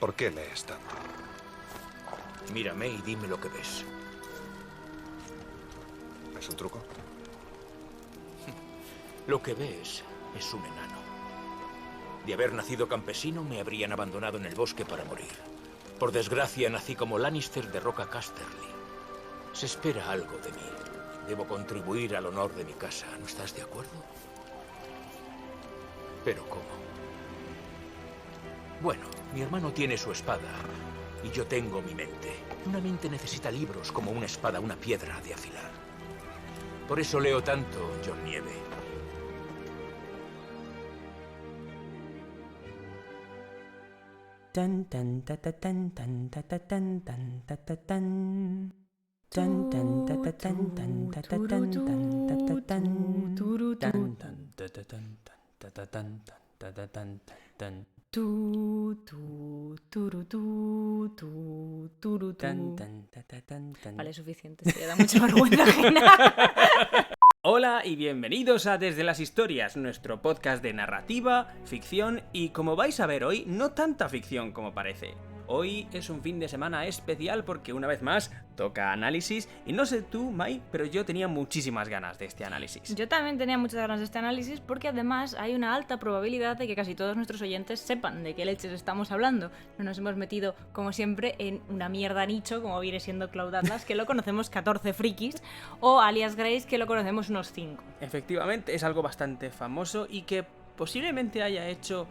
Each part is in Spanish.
¿Por qué lees tanto? Mírame y dime lo que ves. ¿Es un truco? Lo que ves es un enano. De haber nacido campesino, me habrían abandonado en el bosque para morir. Por desgracia, nací como Lannister de Roca Casterly. Se espera algo de mí. Debo contribuir al honor de mi casa. ¿No estás de acuerdo? ¿Pero cómo? Bueno, mi hermano tiene su espada y yo tengo mi mente. Una mente necesita libros como una espada, una piedra de afilar. Por eso leo tanto, John Nieve. Tan tan ta ta tan tan ta ta tan tan ta ta tan. Tan tan ta ta tan tan ta ta tan tan ta ta tan. Tan tan ta ta tan tan ta ta tan ta ta tan tan. Tan tan ta ta tan tan. Vale, suficiente, esto ya da mucha vergüenza ajena. Hola y bienvenidos a Desde las Historias, nuestro podcast de narrativa, ficción y, como vais a ver hoy, no tanta ficción como parece. Hoy es un fin de semana especial porque una vez más toca análisis y no sé tú, Mai, pero yo tenía muchísimas ganas de este análisis. Yo también tenía muchas ganas de este análisis porque además hay una alta probabilidad de que casi todos nuestros oyentes sepan de qué leches estamos hablando. No nos hemos metido, como siempre, en una mierda nicho, como viene siendo Cloud Atlas, que lo conocemos 14 frikis, o Alias Grace, que lo conocemos unos 5. Efectivamente, es algo bastante famoso y que posiblemente haya hecho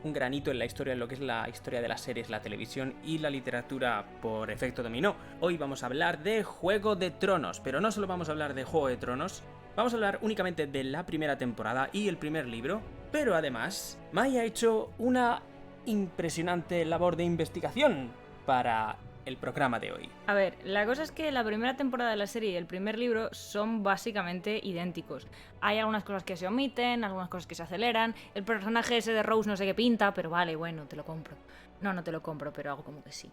un granito en la historia, en lo que es la historia de las series, la televisión y la literatura por efecto dominó. Hoy vamos a hablar de Juego de Tronos, pero no solo vamos a hablar de Juego de Tronos, vamos a hablar únicamente de la primera temporada y el primer libro, pero además Mai ha hecho una impresionante labor de investigación para el programa de hoy. A ver, la cosa es que la primera temporada de la serie y el primer libro son básicamente idénticos. Hay algunas cosas que se omiten, algunas cosas que se aceleran. El personaje ese de Rose no sé qué pinta, pero vale, bueno, te lo compro. No te lo compro, pero hago como que sí.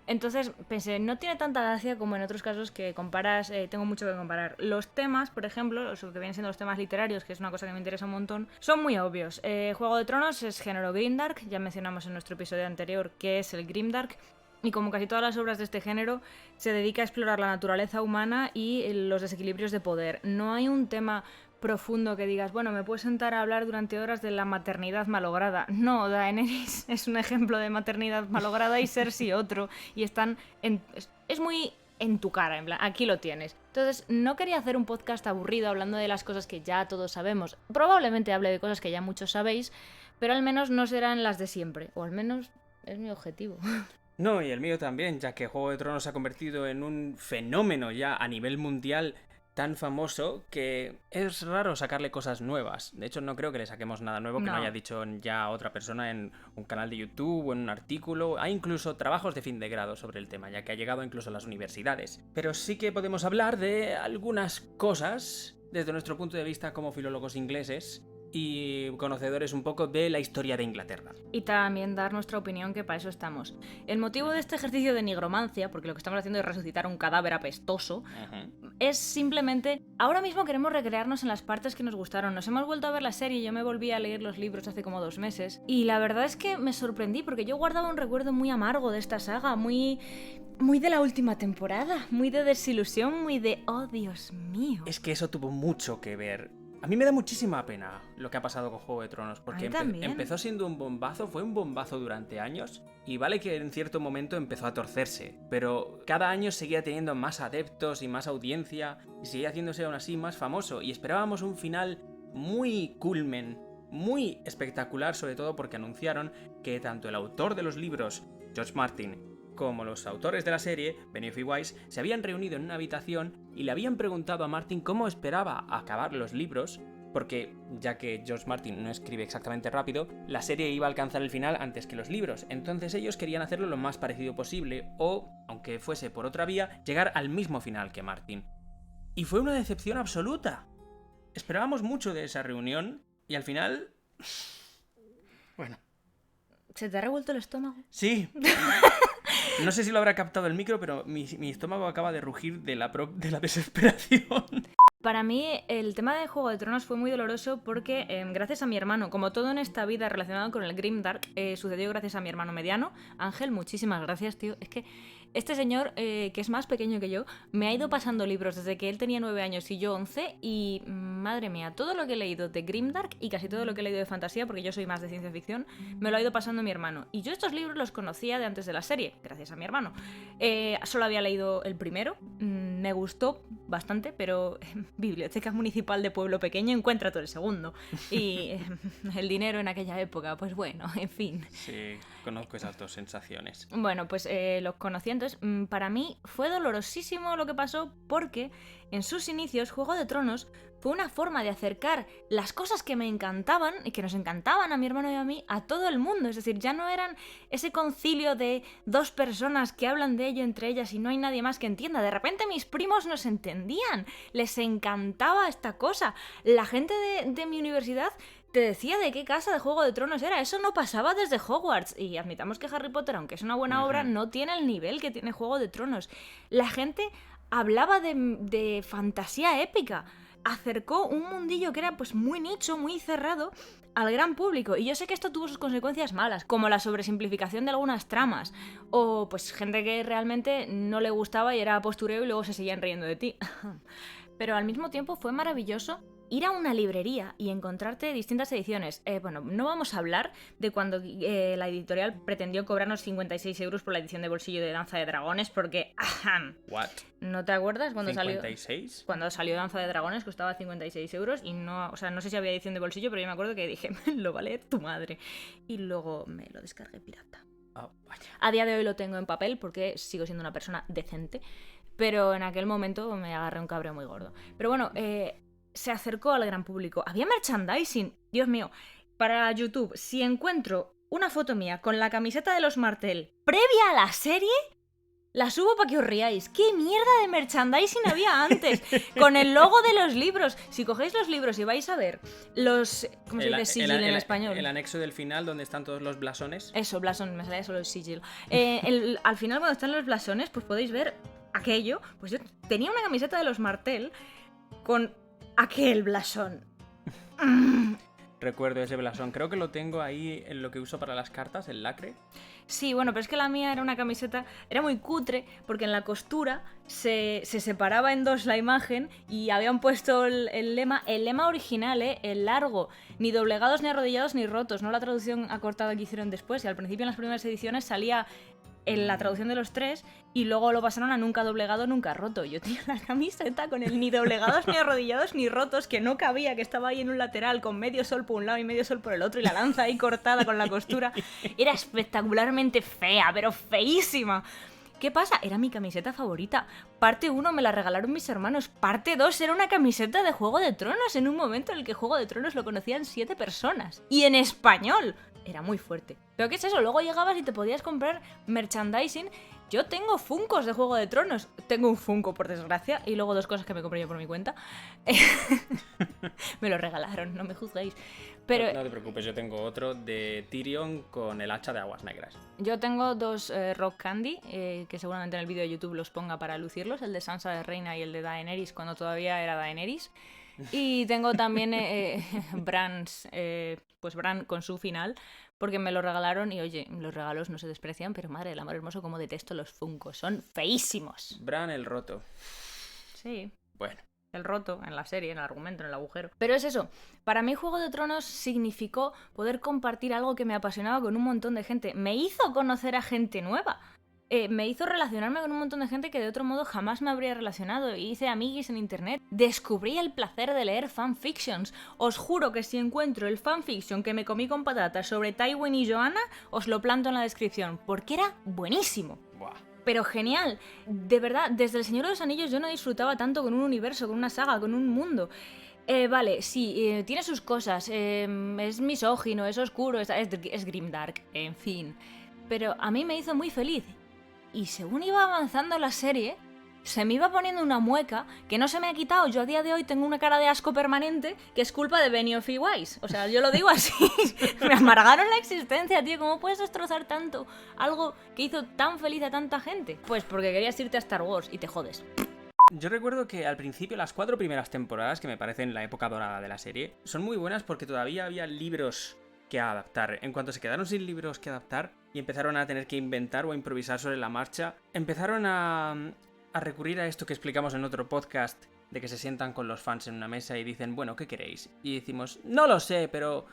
Entonces pensé, no tiene tanta gracia como en otros casos que comparas, tengo mucho que comparar. Los temas, por ejemplo, lo que vienen siendo los temas literarios, que es una cosa que me interesa un montón, son muy obvios. Juego de Tronos es género grimdark, ya mencionamos en nuestro episodio anterior qué es el grimdark. Y como casi todas las obras de este género, se dedica a explorar la naturaleza humana y los desequilibrios de poder. No hay un tema profundo que digas, bueno, me puedo sentar a hablar durante horas de la maternidad malograda. No, Daenerys es un ejemplo de maternidad malograda y Cersei otro. Y están es muy en tu cara, en plan, aquí lo tienes. Entonces, no quería hacer un podcast aburrido hablando de las cosas que ya todos sabemos. Probablemente hable de cosas que ya muchos sabéis, pero al menos no serán las de siempre. O al menos es mi objetivo. No, y el mío también, ya que Juego de Tronos se ha convertido en un fenómeno ya a nivel mundial tan famoso que es raro sacarle cosas nuevas. De hecho, no creo que le saquemos nada nuevo que no haya dicho ya otra persona en un canal de YouTube o en un artículo. Hay incluso trabajos de fin de grado sobre el tema, ya que ha llegado incluso a las universidades. Pero sí que podemos hablar de algunas cosas desde nuestro punto de vista como filólogos ingleses y conocedores un poco de la historia de Inglaterra. Y también dar nuestra opinión, que para eso estamos. El motivo de este ejercicio de nigromancia, porque lo que estamos haciendo es resucitar un cadáver apestoso, es simplemente, ahora mismo queremos recrearnos en las partes que nos gustaron. Nos hemos vuelto a ver la serie, yo me volví a leer los libros hace como 2 meses, y la verdad es que me sorprendí, porque yo guardaba un recuerdo muy amargo de esta saga, muy de la última temporada, muy de desilusión, muy de, oh Dios mío. Es que eso tuvo mucho que ver. A mí me da muchísima pena lo que ha pasado con Juego de Tronos, porque empezó siendo un bombazo, fue un bombazo durante años, y vale que en cierto momento empezó a torcerse, pero cada año seguía teniendo más adeptos y más audiencia, y seguía haciéndose aún así más famoso, y esperábamos un final muy culmen, muy espectacular, sobre todo porque anunciaron que tanto el autor de los libros, George Martin, como los autores de la serie, Benioff y Weiss, se habían reunido en una habitación y le habían preguntado a Martin cómo esperaba acabar los libros, porque ya que George Martin no escribe exactamente rápido, la serie iba a alcanzar el final antes que los libros, entonces ellos querían hacerlo lo más parecido posible o, aunque fuese por otra vía, llegar al mismo final que Martin. Y fue una decepción absoluta. Esperábamos mucho de esa reunión y al final... Bueno. ¿Se te ha revuelto el estómago? Sí. No sé si lo habrá captado el micro, pero mi estómago acaba de rugir de la desesperación. Para mí el tema de Juego de Tronos fue muy doloroso porque gracias a mi hermano, como todo en esta vida relacionado con el Grimdark, sucedió gracias a mi hermano mediano, Ángel, muchísimas gracias, tío. Es que este señor, que es más pequeño que yo, me ha ido pasando libros desde que él tenía 9 años y yo 11 y, madre mía, todo lo que he leído de Grimdark y casi todo lo que he leído de fantasía, porque yo soy más de ciencia ficción, me lo ha ido pasando mi hermano. Y yo estos libros los conocía de antes de la serie, gracias a mi hermano. Solo había leído el primero, me gustó bastante, pero Biblioteca Municipal de Pueblo Pequeño encuentra todo el segundo. Y el dinero en aquella época, pues bueno, en fin. Sí, conozco esas dos sensaciones. Bueno, pues los conocí. Entonces, para mí fue dolorosísimo lo que pasó porque en sus inicios Juego de Tronos fue una forma de acercar las cosas que me encantaban y que nos encantaban a mi hermano y a mí a todo el mundo. Es decir, ya no eran ese concilio de dos personas que hablan de ello entre ellas y no hay nadie más que entienda. De repente mis primos nos entendían, les encantaba esta cosa. La gente de mi universidad te decía de qué casa de Juego de Tronos era. Eso no pasaba desde Hogwarts. Y admitamos que Harry Potter, aunque es una buena obra, no tiene el nivel que tiene Juego de Tronos. La gente hablaba de fantasía épica. Acercó un mundillo que era pues muy nicho, muy cerrado al gran público. Y yo sé que esto tuvo sus consecuencias malas, como la sobresimplificación de algunas tramas, o pues gente que realmente no le gustaba y era postureo y luego se seguían riendo de ti. Pero al mismo tiempo fue maravilloso ir a una librería y encontrarte distintas ediciones. Bueno, no vamos a hablar de cuando la editorial pretendió cobrarnos 56 euros por la edición de bolsillo de Danza de Dragones, porque... ¿What? ¿No te acuerdas cuando ¿56? Cuando salió Danza de Dragones costaba 56 euros y no... O sea, no sé si había edición de bolsillo, pero yo me acuerdo que dije, lo vale tu madre. Y luego me lo descargué pirata. A día de hoy lo tengo en papel porque sigo siendo una persona decente, pero en aquel momento me agarré un cabreo muy gordo. Pero bueno, se acercó al gran público. Había merchandising. Dios mío, para YouTube, si encuentro una foto mía con la camiseta de los Martell previa a la serie, la subo para que os riáis. ¿Qué mierda de merchandising había antes? Con el logo de los libros. Si cogéis los libros y vais a ver los... ¿Cómo se dice sigil en español? El anexo del final donde están todos los blasones. Eso, blasón, me salía solo el sigil. Al final cuando están los blasones, pues podéis ver aquello. Pues yo tenía una camiseta de los Martell con aquel blasón. Recuerdo ese blasón. Creo que lo tengo ahí en lo que uso para las cartas, el lacre. Sí, bueno, pero es que la mía era una camiseta, era muy cutre, porque en la costura se separaba en dos la imagen y habían puesto el lema original, el largo, ni doblegados, ni arrodillados, ni rotos, no la traducción acortada que hicieron después. Y al principio en las primeras ediciones salía en la traducción de los tres y luego lo pasaron a nunca doblegado, nunca roto. Yo tenía la camiseta con el ni doblegados, ni arrodillados, ni rotos, que no cabía, que estaba ahí en un lateral con medio sol por un lado y medio sol por el otro y la lanza ahí cortada con la costura. Era espectacularmente fea, pero feísima. ¿Qué pasa? Era mi camiseta favorita. Parte 1 me la regalaron mis hermanos. Parte 2 era una camiseta de Juego de Tronos en un momento en el que Juego de Tronos lo conocían 7 personas. Y en español. Era muy fuerte. ¿Pero qué es eso? Luego llegabas y te podías comprar merchandising. Yo tengo Funkos de Juego de Tronos. Tengo un Funko, por desgracia, y luego 2 cosas que me compré yo por mi cuenta. Me lo regalaron, no me juzguéis. Pero no te preocupes, yo tengo otro de Tyrion con el hacha de aguas negras. Yo tengo 2 Rock Candy, que seguramente en el vídeo de YouTube los ponga para lucirlos. El de Sansa de Reina y el de Daenerys cuando todavía era Daenerys. Y tengo también Bran con su final, porque me lo regalaron y oye, los regalos no se desprecian, pero madre del amor hermoso, como detesto los Funkos, son feísimos. Bran el roto. Sí. Bueno. El roto en la serie, en el argumento, en el agujero. Pero es eso, para mí Juego de Tronos significó poder compartir algo que me apasionaba con un montón de gente. Me hizo conocer a gente nueva. Me hizo relacionarme con un montón de gente que de otro modo jamás me habría relacionado. Hice amiguis en internet. Descubrí el placer de leer fanfictions. Os juro que si encuentro el fanfiction que me comí con patatas sobre Tywin y Joanna, os lo planto en la descripción, porque era buenísimo. Buah. Pero genial. De verdad, desde El Señor de los Anillos yo no disfrutaba tanto con un universo, con una saga, con un mundo. Vale, sí, tiene sus cosas. Es misógino, es oscuro, es grimdark, en fin. Pero a mí me hizo muy feliz. Y según iba avanzando la serie, se me iba poniendo una mueca que no se me ha quitado. Yo a día de hoy tengo una cara de asco permanente que es culpa de Benioff y Weiss. O sea, yo lo digo así. Me amargaron la existencia, tío. ¿Cómo puedes destrozar tanto algo que hizo tan feliz a tanta gente? Pues porque querías irte a Star Wars y te jodes. Yo recuerdo que al principio las 4 primeras temporadas, que me parecen la época dorada de la serie, son muy buenas porque todavía había libros que adaptar. En cuanto se quedaron sin libros que adaptar y empezaron a tener que inventar o a improvisar sobre la marcha, empezaron a recurrir a esto que explicamos en otro podcast, de que se sientan con los fans en una mesa y dicen, bueno, ¿qué queréis? Y decimos, no lo sé, pero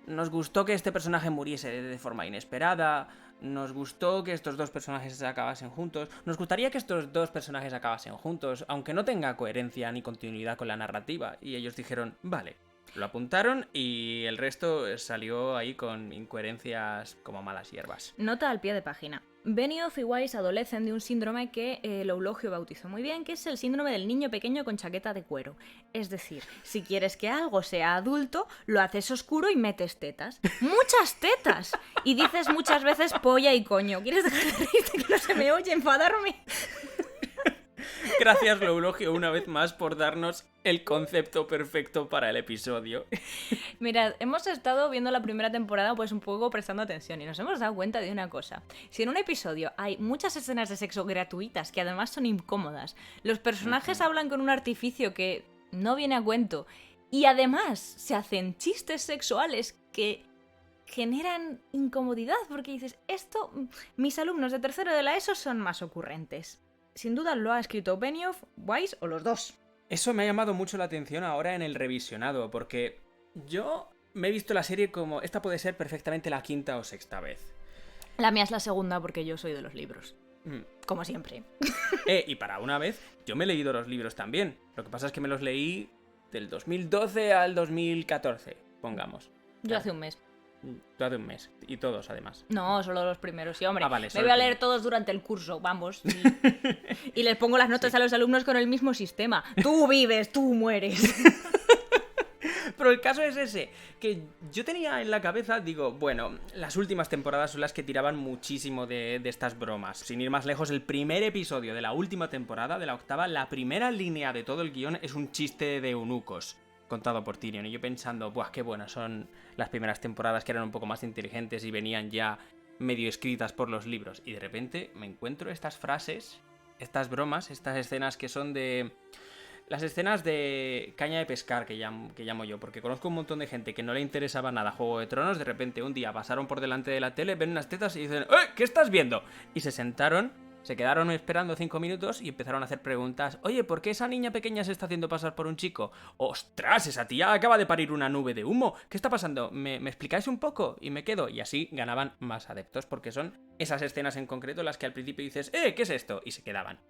nos gustó que este personaje muriese de forma inesperada, nos gustó que estos dos personajes acabasen juntos, nos gustaría que estos dos personajes acabasen juntos, aunque no tenga coherencia ni continuidad con la narrativa. Y ellos dijeron, vale. Lo apuntaron y el resto salió ahí con incoherencias como malas hierbas. Nota al pie de página. Benioff y Weiss adolecen de un síndrome que el Eulogio bautizó muy bien, que es el síndrome del niño pequeño con chaqueta de cuero. Es decir, si quieres que algo sea adulto, lo haces oscuro y metes tetas. ¡Muchas tetas! Y dices muchas veces polla y coño. ¿Quieres dejar de reírte que no se me oye enfadarme? Gracias, Eulogio, una vez más por darnos el concepto perfecto para el episodio. Mirad, hemos estado viendo la primera temporada pues un poco prestando atención y nos hemos dado cuenta de una cosa. Si en un episodio hay muchas escenas de sexo gratuitas que además son incómodas, los personajes hablan con un artificio que no viene a cuento y además se hacen chistes sexuales que generan incomodidad porque dices, esto, mis alumnos de tercero de la ESO son más ocurrentes. Sin duda lo ha escrito Benioff, Weiss o los dos. Eso me ha llamado mucho la atención ahora en el revisionado, porque yo me he visto la serie como esta puede ser perfectamente la 5ª o 6ª vez. La mía es la segunda porque yo soy de los libros. Como siempre. Y para una vez, yo me he leído los libros también. Lo que pasa es que me los leí del 2012 al 2014, pongamos. Yo hace un mes. Tú hace un mes. Y todos, además. No, solo los primeros, sí, hombre. Vale, me voy a leer todos durante el curso, vamos. Y les pongo las notas a los alumnos con el mismo sistema. Tú vives, tú mueres. Pero el caso es ese, que yo tenía en la cabeza, digo, bueno, las últimas temporadas son las que tiraban muchísimo de estas bromas. Sin ir más lejos, el primer episodio de la última temporada, de la 8ª, la primera línea de todo el guión es un chiste de eunucos, contado por Tyrion. Y yo pensando, buah, qué buenas son las primeras temporadas, que eran un poco más inteligentes y venían ya medio escritas por los libros. Y de repente me encuentro estas frases, estas bromas, estas escenas que son de... Las escenas de caña de pescar, que llamo yo, porque conozco un montón de gente que no le interesaba nada Juego de Tronos, de repente un día pasaron por delante de la tele, ven unas tetas y dicen, ¿qué estás viendo? Y se sentaron, se quedaron esperando 5 minutos y empezaron a hacer preguntas. Oye, ¿por qué esa niña pequeña se está haciendo pasar por un chico? ¡Ostras! Esa tía acaba de parir una nube de humo. ¿Qué está pasando? ¿Me explicáis un poco? Y me quedo. Y así ganaban más adeptos, porque son esas escenas en concreto las que al principio dices, ¿qué es esto? Y se quedaban.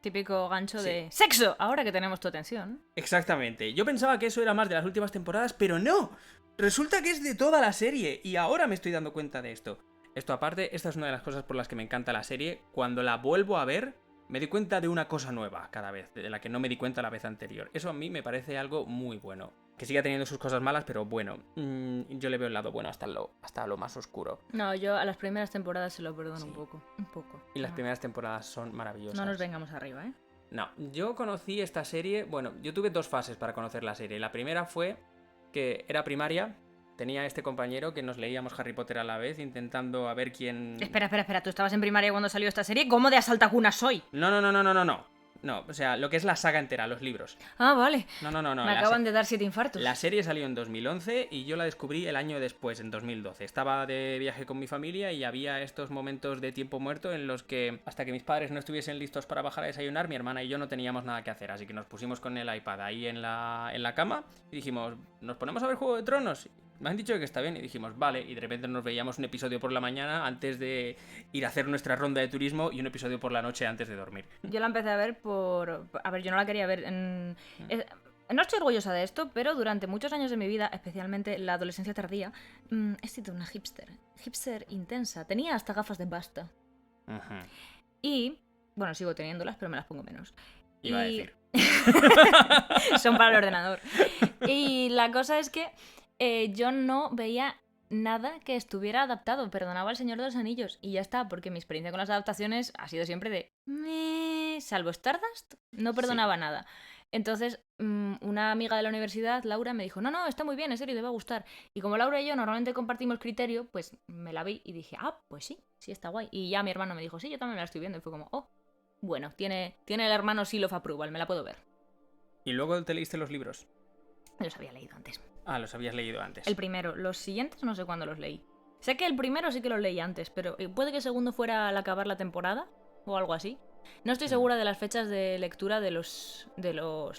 Típico gancho de ¡sexo! Ahora que tenemos tu atención. Exactamente. Yo pensaba que eso era más de las últimas temporadas, pero no. Resulta que es de toda la serie. Y ahora me estoy dando cuenta de esto. Esto aparte, esta es una de las cosas por las que me encanta la serie. Cuando la vuelvo a ver, me doy cuenta de una cosa nueva cada vez, de la que no me di cuenta la vez anterior. Eso a mí me parece algo muy bueno. Que siga teniendo sus cosas malas, pero bueno, yo le veo el lado bueno hasta lo más oscuro. No, yo a las primeras temporadas se lo perdono un poco. Y las primeras temporadas son maravillosas. No nos vengamos arriba, ¿eh? No, yo conocí esta serie, bueno, yo tuve 2 fases para conocer la serie. La primera fue que era primaria, tenía este compañero que nos leíamos Harry Potter a la vez, intentando a ver quién... Espera, ¿tú estabas en primaria cuando salió esta serie? ¿Cómo de asaltacuna soy? No, o sea, lo que es la saga entera, los libros. Ah, vale. No. Me acaban de dar 7 infartos. La serie salió en 2011 y yo la descubrí el año después, en 2012. Estaba de viaje con mi familia y había estos momentos de tiempo muerto en los que, hasta que mis padres no estuviesen listos para bajar a desayunar, mi hermana y yo no teníamos nada que hacer. Así que nos pusimos con el iPad ahí en la cama y dijimos, ¿nos ponemos a ver Juego de Tronos? Me han dicho que está bien y dijimos, vale, y de repente nos veíamos un episodio por la mañana antes de ir a hacer nuestra ronda de turismo y un episodio por la noche antes de dormir. Yo la empecé a ver A ver, yo no la quería ver No estoy orgullosa de esto, pero durante muchos años de mi vida, especialmente la adolescencia tardía, he sido una hipster intensa. Tenía hasta gafas de pasta. Uh-huh. Y, bueno, sigo teniéndolas, pero me las pongo menos. Iba a decir. Son para el ordenador. Y la cosa es que yo no veía nada que estuviera adaptado. Perdonaba al Señor de los Anillos y ya está, porque mi experiencia con las adaptaciones ha sido siempre de... Salvo Stardust, no perdonaba nada. Entonces, una amiga de la universidad, Laura, me dijo, no, está muy bien, en serio, te va a gustar. Y como Laura y yo normalmente compartimos criterio, pues me la vi y dije, pues sí está guay. Y ya mi hermano me dijo, sí, yo también me la estoy viendo. Y fue como, Bueno, tiene el hermano Seal of Approval, me la puedo ver. ¿Y luego te leíste los libros? Los había leído antes. Ah, los habías leído antes. El primero. Los siguientes no sé cuándo los leí. Sé que el primero sí que lo leí antes, pero puede que el segundo fuera al acabar la temporada o algo así. No estoy segura de las fechas de lectura de los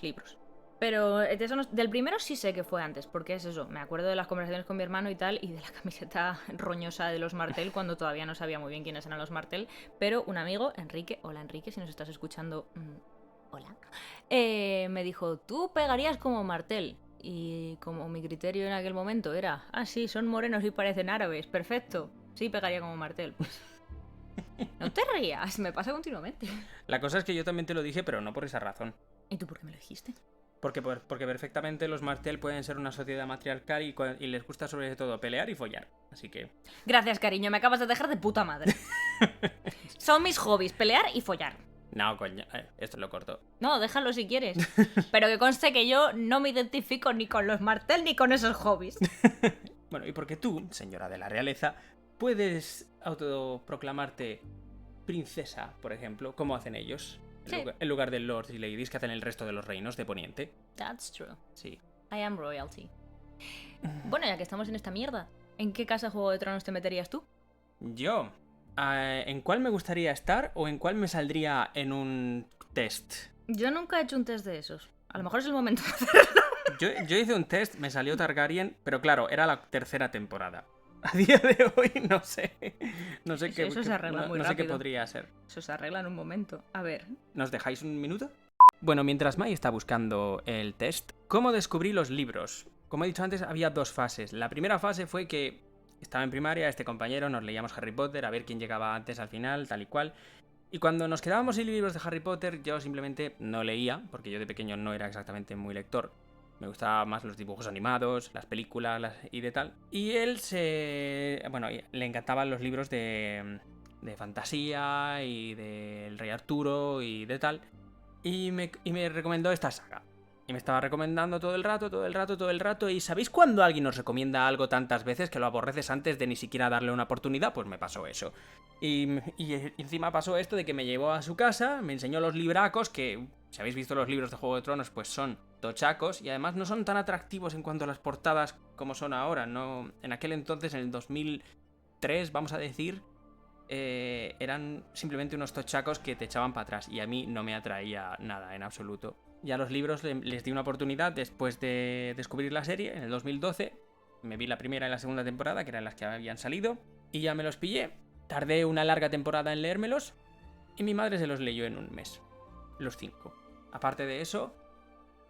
libros. Pero del primero sí sé que fue antes, porque es eso. Me acuerdo de las conversaciones con mi hermano y tal, y de la camiseta roñosa de los Martell, cuando todavía no sabía muy bien quiénes eran los Martell. Pero un amigo, Enrique, hola Enrique, si nos estás escuchando, hola, me dijo, tú pegarías como Martell. Y como mi criterio en aquel momento era, sí, son morenos y parecen árabes, perfecto. Sí, pegaría como Martell. Pues no te rías, me pasa continuamente. La cosa es que yo también te lo dije, pero no por esa razón. ¿Y tú por qué me lo dijiste? Porque perfectamente los Martell pueden ser una sociedad matriarcal y les gusta sobre todo pelear y follar. Así que... Gracias, cariño, me acabas de dejar de puta madre. Son mis hobbies, pelear y follar. No, coño, esto lo corto. No, déjalo si quieres. Pero que conste que yo no me identifico ni con los Martell ni con esos hobbies. Bueno, y porque tú, señora de la realeza, puedes autoproclamarte princesa, por ejemplo, como hacen ellos. Sí. En lugar de lords y ladies que hacen el resto de los reinos de Poniente. That's true. Sí. I am royalty. Bueno, ya que estamos en esta mierda, ¿en qué casa Juego de Tronos te meterías tú? Yo... ¿en cuál me gustaría estar o en cuál me saldría en un test? Yo nunca he hecho un test de esos. A lo mejor es el momento de hacerlo. Yo hice un test, me salió Targaryen, pero claro, era la tercera temporada. A día de hoy no sé. No sé qué. Eso se arregla muy no sé qué rápido. podría ser. Eso se arregla en un momento. A ver. ¿Nos dejáis un minuto? Bueno, mientras Mai está buscando el test, ¿cómo descubrí los libros? Como he dicho antes, había dos fases. La primera fase fue que estaba en primaria, este compañero, nos leíamos Harry Potter, a ver quién llegaba antes al final, tal y cual. Y cuando nos quedábamos sin libros de Harry Potter, yo simplemente no leía, porque yo de pequeño no era exactamente muy lector. Me gustaban más los dibujos animados, las películas y de tal. Y él le encantaban los libros de fantasía y del Rey Arturo y de tal. Y me recomendó esta saga. Y me estaba recomendando todo el rato. ¿Y sabéis cuando alguien nos recomienda algo tantas veces que lo aborreces antes de ni siquiera darle una oportunidad? Pues me pasó eso. Y encima pasó esto de que me llevó a su casa, me enseñó los libracos, que si habéis visto los libros de Juego de Tronos, pues son tochacos. Y además no son tan atractivos en cuanto a las portadas como son ahora. No, en aquel entonces, en el 2003, vamos a decir, eran simplemente unos tochacos que te echaban para atrás. Y a mí no me atraía nada, en absoluto. Ya los libros les di una oportunidad después de descubrir la serie, en el 2012. Me vi la primera y la segunda temporada, que eran las que habían salido, y ya me los pillé. Tardé una larga temporada en leérmelos, y mi madre se los leyó en un mes. Los 5. Aparte de eso,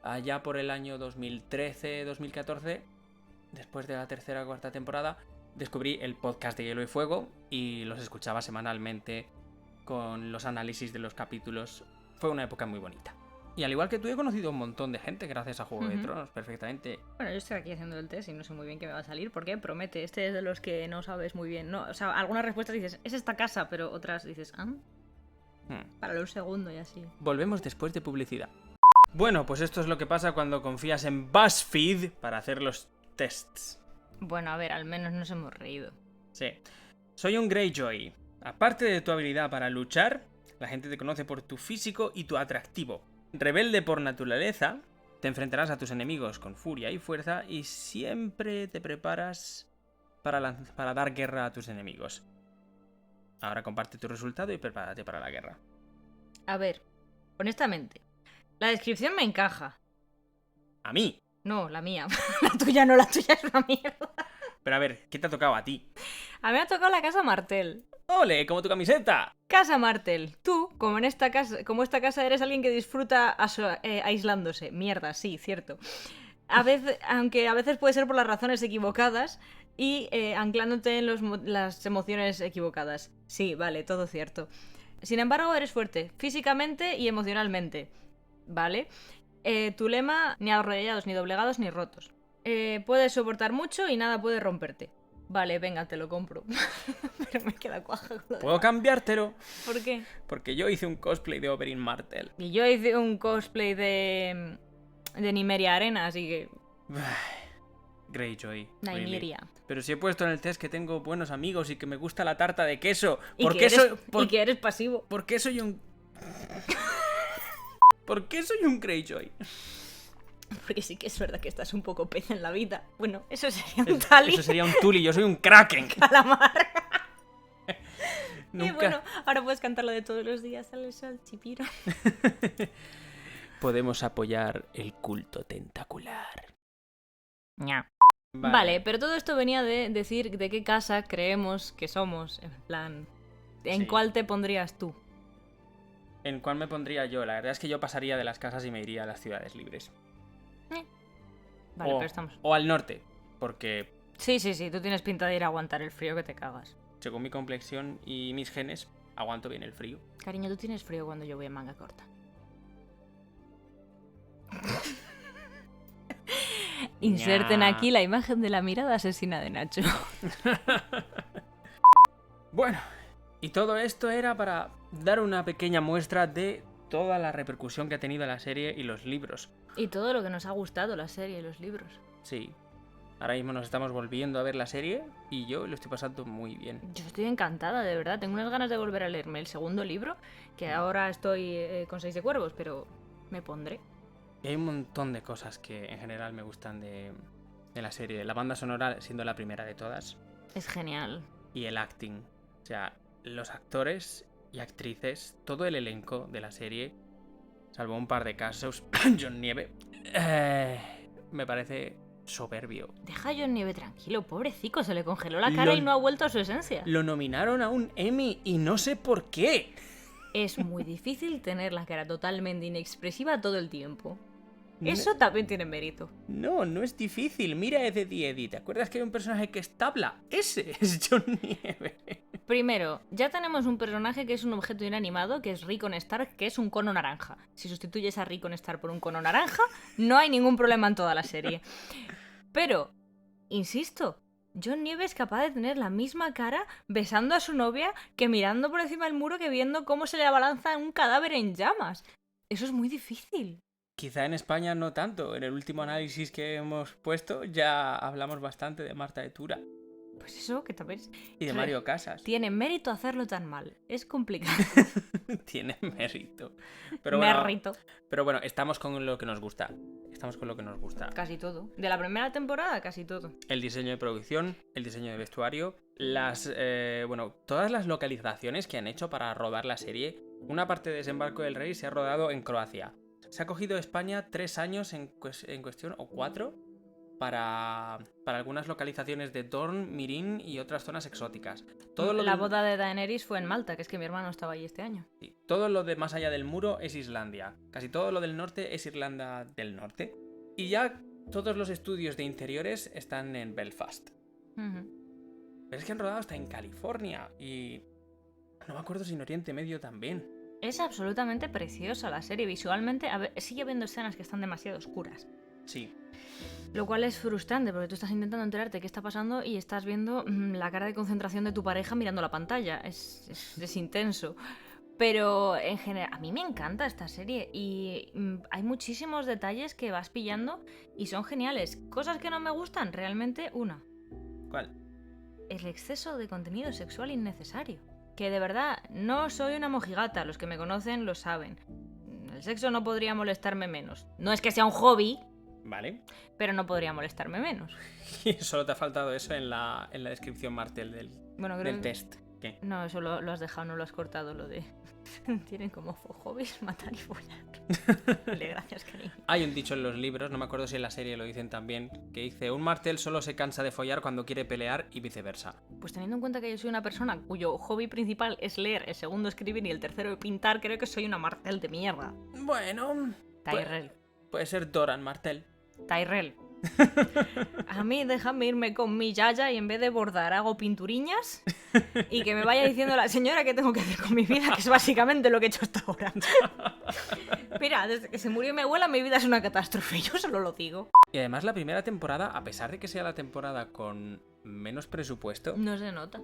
allá por el año 2013-2014, después de la tercera o cuarta temporada, descubrí el podcast de Hielo y Fuego, y los escuchaba semanalmente con los análisis de los capítulos. Fue una época muy bonita. Y al igual que tú, he conocido un montón de gente gracias a Juego de Tronos, perfectamente. Bueno, yo estoy aquí haciendo el test y no sé muy bien qué me va a salir, porque promete, este es de los que no sabes muy bien. No, o sea, algunas respuestas dices, es esta casa, pero otras dices, para lo segundo y así. Volvemos después de publicidad. Bueno, pues esto es lo que pasa cuando confías en BuzzFeed para hacer los tests. Bueno, a ver, al menos nos hemos reído. Sí. Soy un Greyjoy. Aparte de tu habilidad para luchar, la gente te conoce por tu físico y tu atractivo. Rebelde por naturaleza, te enfrentarás a tus enemigos con furia y fuerza y siempre te preparas para dar guerra a tus enemigos. Ahora comparte tu resultado y prepárate para la guerra. A ver, honestamente, la descripción me encaja. ¿A mí? No, la mía. La tuya no, la tuya es una mierda. Pero a ver, ¿qué te ha tocado a ti? A mí me ha tocado la casa Martell. ¡Ole! ¡Como tu camiseta! Casa Martell. Tú, como esta casa eres alguien que disfruta aislándose. Mierda, sí, cierto. Aunque a veces puede ser por las razones equivocadas y anclándote en las emociones equivocadas. Sí, vale, todo cierto. Sin embargo, eres fuerte, físicamente y emocionalmente. ¿Vale? Tu lema, ni arrollados, ni doblegados, ni rotos. Puedes soportar mucho y nada puede romperte. Vale, venga, te lo compro. Pero me queda cuaja con lo ¿Puedo cambiártelo? ¿Por qué? Porque yo hice un cosplay de Oberyn Martell. Y yo hice un cosplay de Nymeria Arena, así que... Greyjoy. Nymeria. Really. Pero si he puesto en el test que tengo buenos amigos y que me gusta la tarta de queso. Y que eres pasivo. ¿Por qué soy un ¿Por qué soy un Greyjoy? Porque sí que es verdad que estás un poco pez en la vida. Bueno, eso sería un Tali. Eso sería un Tully, yo soy un Kraken. Calamar. Nunca... Y bueno, ahora puedes cantarlo de todos los días, sale el sol, chipiro. Podemos apoyar el culto tentacular. Ña. Vale, pero todo esto venía de decir de qué casa creemos que somos. En plan, ¿en Sí. cuál te pondrías tú? ¿En cuál me pondría yo? La verdad es que yo pasaría de las casas y me iría a las ciudades libres. Vale, o, pero estamos. o al norte, porque Sí, tú tienes pinta de ir a aguantar el frío que te cagas. según mi complexión y mis genes, aguanto bien el frío. Cariño, tú tienes frío cuando yo voy en manga corta. Inserten Ña. aquí la imagen de la mirada asesina de Nacho. Bueno, y todo esto era para dar una pequeña muestra de toda la repercusión que ha tenido la serie y los libros. Y todo lo que nos ha gustado la serie y los libros. Sí, ahora mismo nos estamos volviendo a ver la serie y yo lo estoy pasando muy bien. Yo estoy encantada, de verdad. Tengo unas ganas de volver a leerme el segundo libro, que ahora estoy con 6 de cuervos, pero me pondré. Y hay un montón de cosas que en general me gustan de la serie. La banda sonora siendo la primera de todas. Es genial. Y el acting. O sea, los actores y actrices, todo el elenco de la serie, salvo un par de casos, John Nieve, me parece soberbio. Deja a John Nieve tranquilo, pobrecito, se le congeló la cara y no ha vuelto a su esencia. Lo nominaron a un Emmy y no sé por qué. Es muy difícil tener la cara totalmente inexpresiva todo el tiempo. Eso también tiene mérito. No, no es difícil. Mira Ed, Eddie Eddie. ¿Te acuerdas que hay un personaje que es tabla? Ese es John Nieve. Primero, ya tenemos un personaje que es un objeto inanimado, que es Rickon Stark, que es un cono naranja. Si sustituyes a Rickon Stark por un cono naranja, no hay ningún problema en toda la serie. Pero, insisto, John Nieve es capaz de tener la misma cara besando a su novia que mirando por encima del muro que viendo cómo se le abalanza un cadáver en llamas. Eso es muy difícil. Quizá en España no tanto. En el último análisis que hemos puesto ya hablamos bastante de Marta de Tura. Pues eso, que también Y de Mario Casas. tiene mérito hacerlo tan mal. Es complicado. Tiene mérito. Pero bueno, Mérito. pero bueno, estamos con lo que nos gusta. Estamos con lo que nos gusta. Casi todo. De la primera temporada, casi todo. El diseño de producción, el diseño de vestuario, todas las localizaciones que han hecho para rodar la serie. Una parte de Desembarco del Rey se ha rodado en Croacia. Se ha cogido España 3 años en cuestión, o 4, para algunas localizaciones de Dorne, Mirin y otras zonas exóticas. La boda de Daenerys fue en Malta, que es que mi hermano estaba ahí este año. Sí, todo lo de más allá del muro es Islandia. Casi todo lo del norte es Irlanda del Norte. Y ya todos los estudios de interiores están en Belfast. Ujú. Pero es que han rodado hasta en California y no me acuerdo si en Oriente Medio también. Es absolutamente preciosa la serie. Visualmente sigue habiendo escenas que están demasiado oscuras. Sí. Lo cual es frustrante porque tú estás intentando enterarte qué está pasando y estás viendo la cara de concentración de tu pareja mirando la pantalla. Es intenso. Pero en general, a mí me encanta esta serie y hay muchísimos detalles que vas pillando y son geniales. Cosas que no me gustan, realmente una. ¿Cuál? El exceso de contenido sexual innecesario. Que de verdad, no soy una mojigata, los que me conocen lo saben. El sexo no podría molestarme menos. No es que sea un hobby, Vale. pero no podría molestarme menos. Y solo te ha faltado eso en la descripción, Martel, del test. ¿Qué? No, eso lo has dejado, no lo has cortado, lo de... Tienen como hobbies matar y follar. Dale, gracias, cariño. Hay un dicho en los libros, no me acuerdo si en la serie lo dicen también, que dice: un martel solo se cansa de follar cuando quiere pelear y viceversa. Pues teniendo en cuenta que yo soy una persona cuyo hobby principal es leer, el segundo escribir y el tercero pintar, creo que soy una martel de mierda. Bueno, Tyrell. puede ser Doran Martel. Tyrell. A mí déjame irme con mi yaya y en vez de bordar hago pinturiñas y que me vaya diciendo la señora qué tengo que hacer con mi vida, que es básicamente lo que he hecho hasta ahora. Mira, desde que se murió mi abuela mi vida es una catástrofe, yo solo lo digo. Y además la primera temporada, a pesar de que sea la temporada con menos presupuesto, No se nota.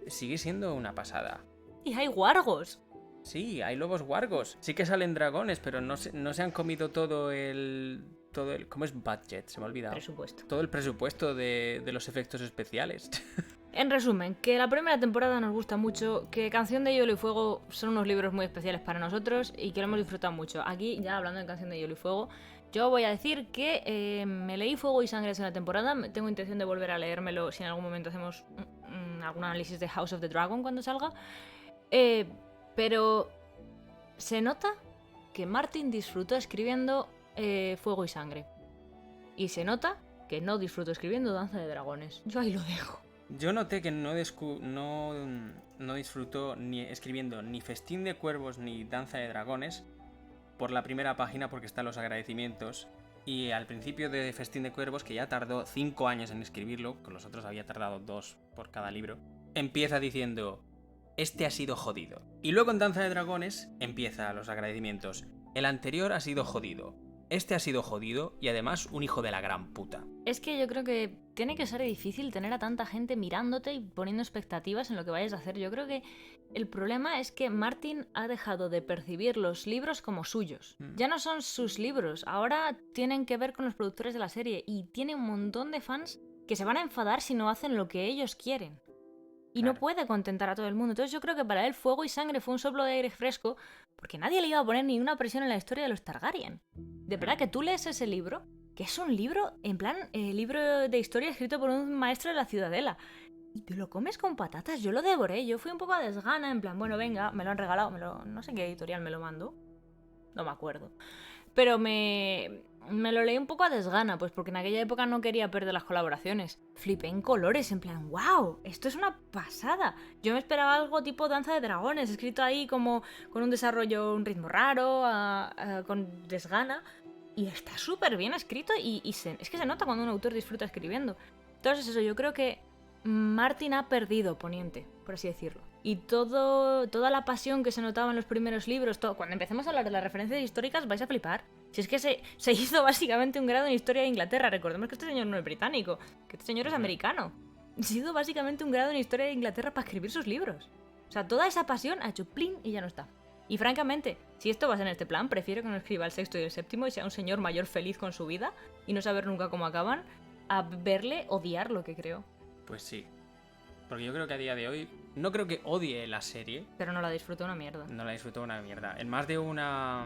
sigue siendo una pasada. Y hay wargos. Sí, hay lobos wargos. Sí que salen dragones, pero no se han comido todo el... ¿Cómo es budget? Se me ha olvidado. Presupuesto. Todo el presupuesto de los efectos especiales. En resumen, que la primera temporada nos gusta mucho, que Canción de Hielo y Fuego son unos libros muy especiales para nosotros y que lo hemos disfrutado mucho. Aquí, ya hablando de Canción de Hielo y Fuego, yo voy a decir que me leí Fuego y Sangre en la temporada, tengo intención de volver a leérmelo si en algún momento hacemos algún análisis de House of the Dragon cuando salga, pero se nota que Martin disfrutó escribiendo Fuego y Sangre y se nota que no disfruto escribiendo Danza de Dragones. Yo ahí lo dejo. Yo noté que no disfrutó ni escribiendo ni Festín de Cuervos ni Danza de Dragones por la primera página, porque están los agradecimientos, y al principio de Festín de Cuervos, que ya tardó 5 años en escribirlo, con los otros había tardado 2 por cada libro, empieza diciendo: este ha sido jodido. Y luego en Danza de Dragones empieza los agradecimientos: el anterior ha sido jodido, este ha sido jodido y además un hijo de la gran puta. Es que yo creo que tiene que ser difícil tener a tanta gente mirándote y poniendo expectativas en lo que vayas a hacer. Yo creo que el problema es que Martin ha dejado de percibir los libros como suyos. Ya no son sus libros, ahora tienen que ver con los productores de la serie y tiene un montón de fans que se van a enfadar si no hacen lo que ellos quieren. Y claro, no puede contentar a todo el mundo. Entonces yo creo que para él Fuego y Sangre fue un soplo de aire fresco porque nadie le iba a poner ni una presión en la historia de los Targaryen. De verdad que tú lees ese libro, que es un libro, en plan, libro de historia escrito por un maestro de la Ciudadela, y te lo comes con patatas. Yo lo devoré, yo fui un poco a desgana, en plan, bueno, venga, me lo han regalado, no sé qué editorial me lo mandó, no me acuerdo. Pero me lo leí un poco a desgana, pues porque en aquella época no quería perder las colaboraciones. Flipé en colores, en plan, wow, esto es una pasada. Yo me esperaba algo tipo Danza de Dragones, escrito ahí como con un desarrollo, un ritmo raro, con desgana. Y está súper bien escrito y es que se nota cuando un autor disfruta escribiendo. Entonces eso, yo creo que Martin ha perdido Poniente, por así decirlo. Y toda la pasión que se notaba en los primeros libros, cuando empecemos a hablar de las referencias históricas vais a flipar. Si es que se hizo básicamente un grado en Historia de Inglaterra. Recordemos que este señor no es británico, que este señor es americano. Se hizo básicamente un grado en Historia de Inglaterra para escribir sus libros. O sea, toda esa pasión ha hecho plin y ya no está. Y francamente, si esto va a ser en este plan, prefiero que no escriba el 6º y el 7º y sea un señor mayor feliz con su vida y no saber nunca cómo acaban, a verle odiar lo que creó. Pues sí. Porque yo creo que a día de hoy no creo que odie la serie. Pero no la disfrutó una mierda. No la disfrutó una mierda. En más de una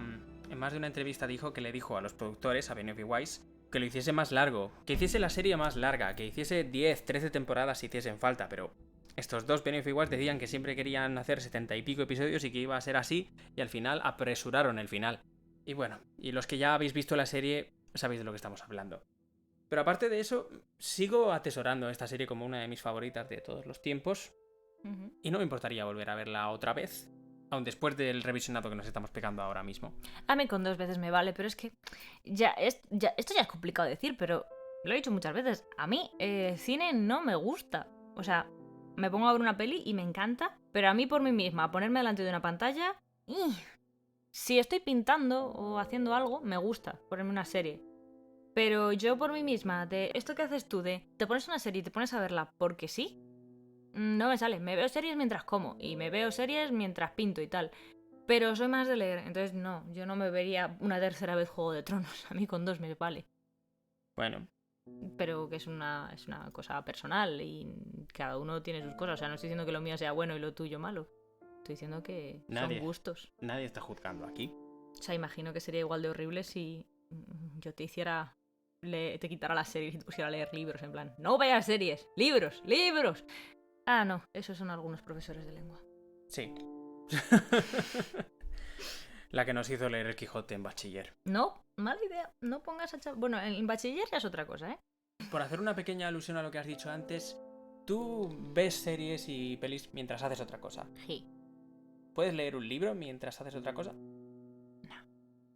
entrevista dijo que le dijo a los productores, a Benioff y Weiss, que lo hiciese más largo, que hiciese la serie más larga, que hiciese 10, 13 temporadas si hiciesen falta, pero estos dos, Benioff y Weiss, decían que siempre querían hacer 70 y pico episodios y que iba a ser así, y al final apresuraron el final. Y bueno, y los que ya habéis visto la serie sabéis de lo que estamos hablando. Pero aparte de eso, sigo atesorando esta serie como una de mis favoritas de todos los tiempos. Y no me importaría volver a verla otra vez, aun después del revisionado que nos estamos pegando ahora mismo. A mí con 2 veces me vale, pero es que esto ya es complicado de decir, pero lo he dicho muchas veces. A mí el cine no me gusta. O sea, me pongo a ver una peli y me encanta, pero a mí por mí misma, ponerme delante de una pantalla... Si estoy pintando o haciendo algo, me gusta ponerme una serie. Pero yo por mí misma, de esto que haces tú, de te pones una serie y te pones a verla porque sí, no me sale. Me veo series mientras como y me veo series mientras pinto y tal. Pero soy más de leer, entonces no, yo no me vería una tercera vez Juego de Tronos. A mí con 2 me vale. Bueno. Pero que es una cosa personal y cada uno tiene sus cosas. O sea, no estoy diciendo que lo mío sea bueno y lo tuyo malo. Estoy diciendo que son gustos. Nadie está juzgando aquí. O sea, imagino que sería igual de horrible si yo te hiciera... te quitara las series y te pusiera a leer libros, en plan, no veas series, libros, libros. Ah, no, esos son algunos profesores de lengua. Sí. La que nos hizo leer El Quijote en bachiller. No, mala idea, no pongas a bueno, en bachiller ya es otra cosa, ¿eh? Por hacer una pequeña alusión a lo que has dicho antes, ¿tú ves series y pelis mientras haces otra cosa? Sí. ¿Puedes leer un libro mientras haces otra cosa? No.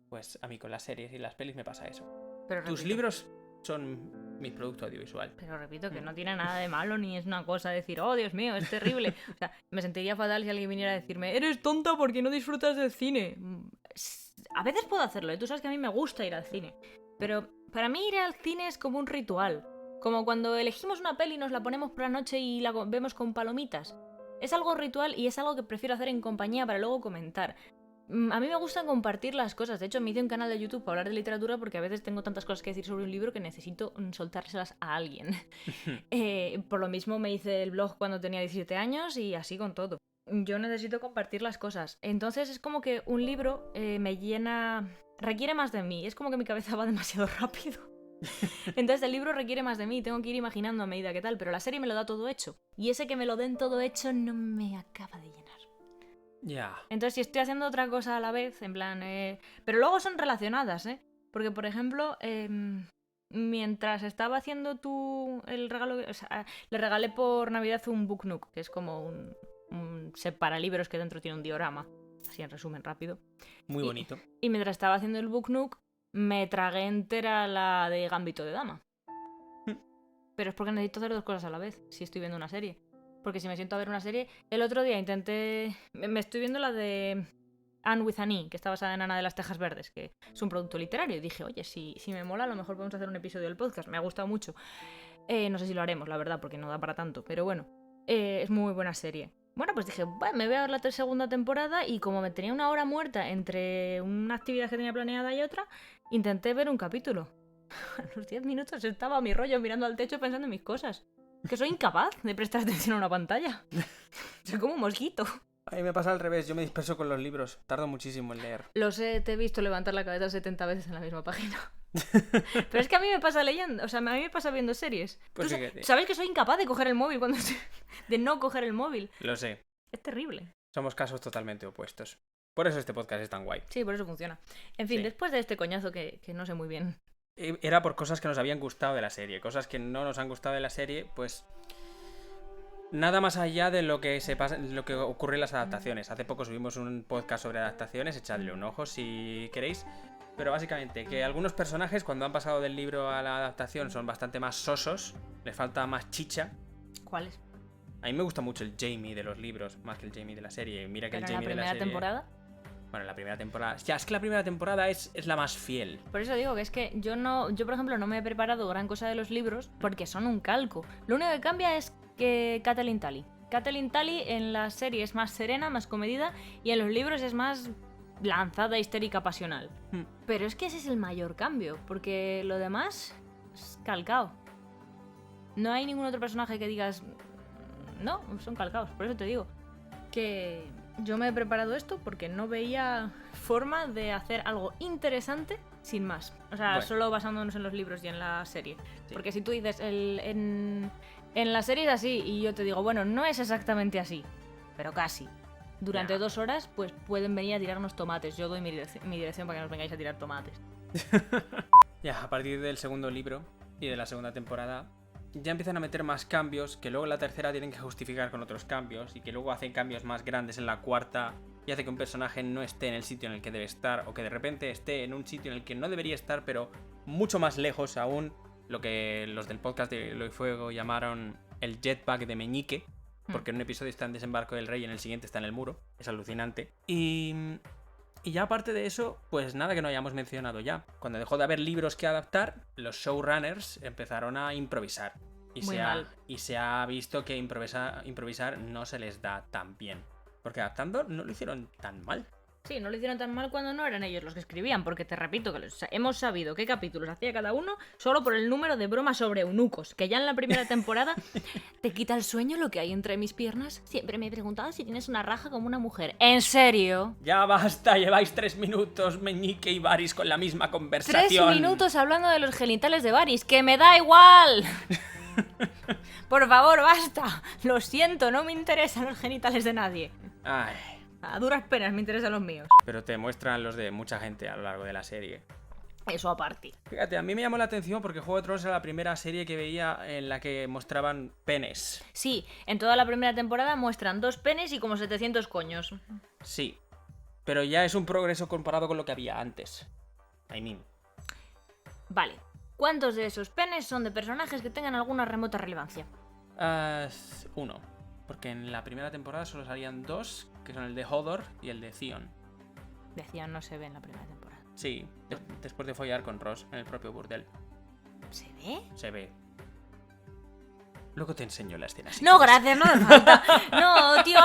Pues a mí con las series y las pelis me pasa eso. Pero tus libros son mi producto audiovisual. Pero repito que no tiene nada de malo ni es una cosa de decir, oh Dios mío, es terrible. O sea, me sentiría fatal si alguien viniera a decirme, eres tonta porque no disfrutas del cine. A veces puedo hacerlo, ¿eh? Tú sabes que a mí me gusta ir al cine. Pero para mí ir al cine es como un ritual. Como cuando elegimos una peli y nos la ponemos por la noche y la vemos con palomitas. Es algo ritual y es algo que prefiero hacer en compañía para luego comentar. A mí me gusta compartir las cosas. De hecho, me hice un canal de YouTube para hablar de literatura porque a veces tengo tantas cosas que decir sobre un libro que necesito soltárselas a alguien. Por lo mismo me hice el blog cuando tenía 17 años y así con todo. Yo necesito compartir las cosas. Entonces es como que un libro me llena... requiere más de mí. Es como que mi cabeza va demasiado rápido. Entonces el libro requiere más de mí. Tengo que ir imaginando a medida que tal. Pero la serie me lo da todo hecho. Y ese que me lo den todo hecho no me acaba de llenar. Ya. Entonces, si estoy haciendo otra cosa a la vez, en plan... Pero luego son relacionadas, ¿eh? Porque, por ejemplo, mientras estaba haciendo el regalo... O sea, le regalé por Navidad un Book Nook, que es como un separalibros que dentro tiene un diorama. Así en resumen, rápido. Muy bonito. Y mientras estaba haciendo el Book Nook, me tragué entera la de Gambito de Dama. Pero es porque necesito hacer dos cosas a la vez, si estoy viendo una serie. Porque si me siento a ver una serie... El otro día intenté... Me estoy viendo la de Anne with an E, que está basada en Ana de las Tejas Verdes, que es un producto literario. Y dije, oye, si me mola, a lo mejor podemos hacer un episodio del podcast. Me ha gustado mucho. No sé si lo haremos, la verdad, porque no da para tanto. Pero bueno, es muy buena serie. Bueno, pues dije, bueno, me voy a ver la segunda temporada y como me tenía una hora muerta entre una actividad que tenía planeada y otra, intenté ver un capítulo. A los 10 minutos estaba a mi rollo mirando al techo pensando en mis cosas. Que soy incapaz de prestar atención a una pantalla. Soy como un mosquito. A mí me pasa al revés, yo me disperso con los libros. Tardo muchísimo en leer. Lo sé, te he visto levantar la cabeza 70 veces en la misma página. Pero es que a mí me pasa leyendo, o sea, a mí me pasa viendo series. Pues ¿Tú fíjate. sabes que soy incapaz de coger el móvil cuando de no coger el móvil? Lo sé. Es terrible. Somos casos totalmente opuestos. Por eso este podcast es tan guay. Sí, por eso funciona. En fin, Sí. después de este coñazo que no sé muy bien. Era por cosas que nos habían gustado de la serie. Cosas que no nos han gustado de la serie, pues... Nada más allá de lo que lo que ocurre en las adaptaciones. Hace poco subimos un podcast sobre adaptaciones, echadle un ojo si queréis. Pero básicamente, que algunos personajes cuando han pasado del libro a la adaptación son bastante más sosos, les falta más chicha. ¿Cuáles? A mí me gusta mucho el Jamie de los libros, más que el Jamie de la serie. Mira que ¿Pero el en la Jamie de la primera serie... temporada? Bueno, en la primera temporada... Ya, es que la primera temporada es la más fiel. Por eso digo que es que yo, por ejemplo, no me he preparado gran cosa de los libros porque son un calco. Lo único que cambia es que Catelyn Tully. Catelyn Tully en la serie es más serena, más comedida, y en los libros es más lanzada, histérica, pasional. Pero es que ese es el mayor cambio, porque lo demás es calcao. No hay ningún otro personaje que digas... No, son calcaos, por eso te digo que yo me he preparado esto porque no veía forma de hacer algo interesante sin más. O sea, Bueno. solo basándonos en los libros y en la serie. Sí. Porque si tú dices, en la serie es así, y yo te digo, bueno, no es exactamente así, pero casi. Durante Ya. 2 horas, pues pueden venir a tirarnos tomates. Yo doy mi dirección para que nos vengáis a tirar tomates. Ya, a partir del segundo libro y de la segunda temporada, ya empiezan a meter más cambios que luego en la tercera tienen que justificar con otros cambios y que luego hacen cambios más grandes en la cuarta y hace que un personaje no esté en el sitio en el que debe estar o que de repente esté en un sitio en el que no debería estar, pero mucho más lejos aún, lo que los del podcast de Lo y Fuego llamaron el jetpack de Meñique, porque en un episodio está en Desembarco del Rey y en el siguiente está en el muro. Es alucinante. Y ya aparte de eso, pues nada que no hayamos mencionado ya. Cuando dejó de haber libros que adaptar, los showrunners empezaron a improvisar. Y se ha visto que improvisar no se les da tan bien. Porque adaptando no lo hicieron tan mal. Sí, no lo hicieron tan mal cuando no eran ellos los que escribían, porque te repito que hemos sabido qué capítulos hacía cada uno solo por el número de bromas sobre eunucos, que ya en la primera temporada te quita el sueño lo que hay entre mis piernas. Siempre me he preguntado si tienes una raja como una mujer. ¿En serio? Ya basta, lleváis 3 minutos Meñique y Varys con la misma conversación. 3 minutos hablando de los genitales de Varys, que me da igual. Por favor, basta. Lo siento, no me interesan los genitales de nadie. Ay, A duras penas me interesan los míos. pero te muestran los de mucha gente a lo largo de la serie. Eso aparte. Fíjate, a mí me llamó la atención porque Juego de Tronos era la primera serie que veía en la que mostraban penes. Sí, en toda la primera temporada muestran 2 penes y como 700 coños. Sí, pero ya es un progreso comparado con lo que había antes. I mean. Vale. ¿Cuántos de esos penes son de personajes que tengan alguna remota relevancia? 1. Porque en la primera temporada solo salían 2, que son el de Hodor y el de Theon. Decían no se ve en la primera temporada. Sí, después de follar con Ross en el propio burdel. ¿Se ve? Se ve. Luego te enseño la escena. No, gracias, no hace falta. No, tío,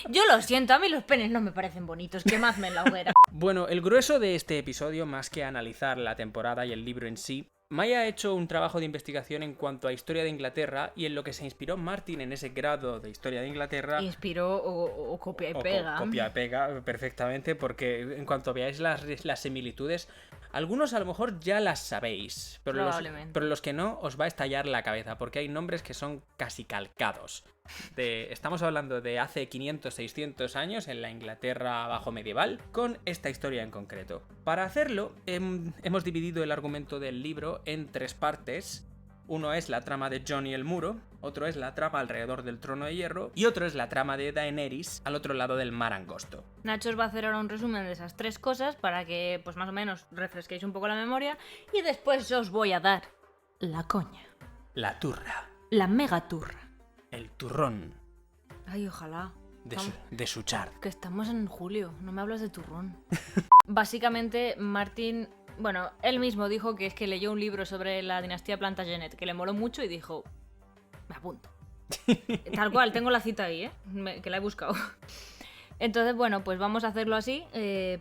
yo lo siento, a mí los penes no me parecen bonitos, quemadme en la hoguera. Bueno, el grueso de este episodio, más que analizar la temporada y el libro en sí, Maya ha hecho un trabajo de investigación en cuanto a historia de Inglaterra y en lo que se inspiró Martin en ese grado de historia de Inglaterra. Inspiró o copia y pega. Copia y pega perfectamente, porque en cuanto veáis las similitudes, algunos a lo mejor ya las sabéis, pero los que no os va a estallar la cabeza, porque hay nombres que son casi calcados. Estamos hablando de hace 500, 600 años en la Inglaterra bajo medieval, con esta historia en concreto. Para hacerlo, hemos dividido el argumento del libro en 3 partes. Uno es la trama de Jon y el muro, otro es la trama alrededor del trono de hierro y otro es la trama de Daenerys al otro lado del mar angosto. Nacho os va a hacer ahora un resumen de esas 3 cosas para que, pues más o menos, refresquéis un poco la memoria y después os voy a dar la coña. La turra. La mega turra. El turrón. Ay, ojalá. De Suchard. Que estamos en julio, no me hablas de turrón. Básicamente, Martin, bueno, él mismo dijo que es que leyó un libro sobre la dinastía Plantagenet, que le moló mucho y dijo, me apunto. Tal cual, tengo la cita ahí, que la he buscado. Entonces, bueno, pues vamos a hacerlo así,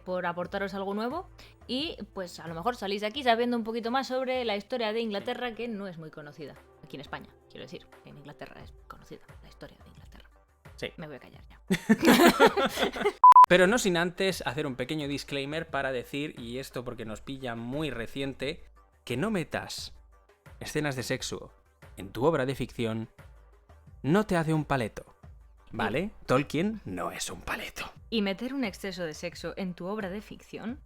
por aportaros algo nuevo. Y pues a lo mejor salís de aquí sabiendo un poquito más sobre la historia de Inglaterra, que no es muy conocida. Aquí en España, quiero decir. En Inglaterra es conocida la historia de Inglaterra. Sí. Me voy a callar ya. Pero no sin antes hacer un pequeño disclaimer para decir, y esto porque nos pilla muy reciente, que no metas escenas de sexo en tu obra de ficción no te hace un paleto. ¿Vale? Tolkien no es un paleto. Y meter un exceso de sexo en tu obra de ficción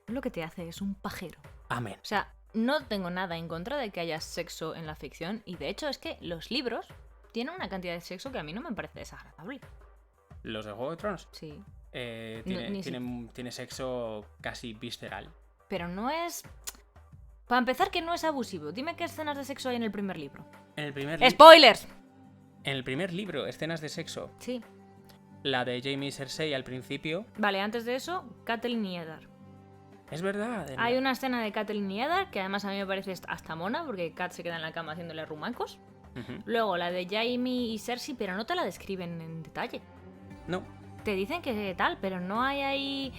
lo que te hace es un pajero. Amén. O sea, no tengo nada en contra de que haya sexo en la ficción y de hecho es que los libros tienen una cantidad de sexo que a mí no me parece desagradable. ¿Los de Juego de Tronos? Sí. Tiene sexo casi visceral. Pero no es... Para empezar, que no es abusivo. Dime qué escenas de sexo hay en el primer libro. En el primer libro... ¡Spoilers! En el primer libro, escenas de sexo. Sí. La de Jaime y Cersei al principio. Vale, antes de eso, Catelyn y Eddard. Es verdad. Hay una escena de Catelyn y Eddard que además a mí me parece hasta mona porque Cat se queda en la cama haciéndole rumacos. Luego la de Jaime y Cersei, pero no te la describen en detalle. No. Te dicen que tal, pero no hay ahí...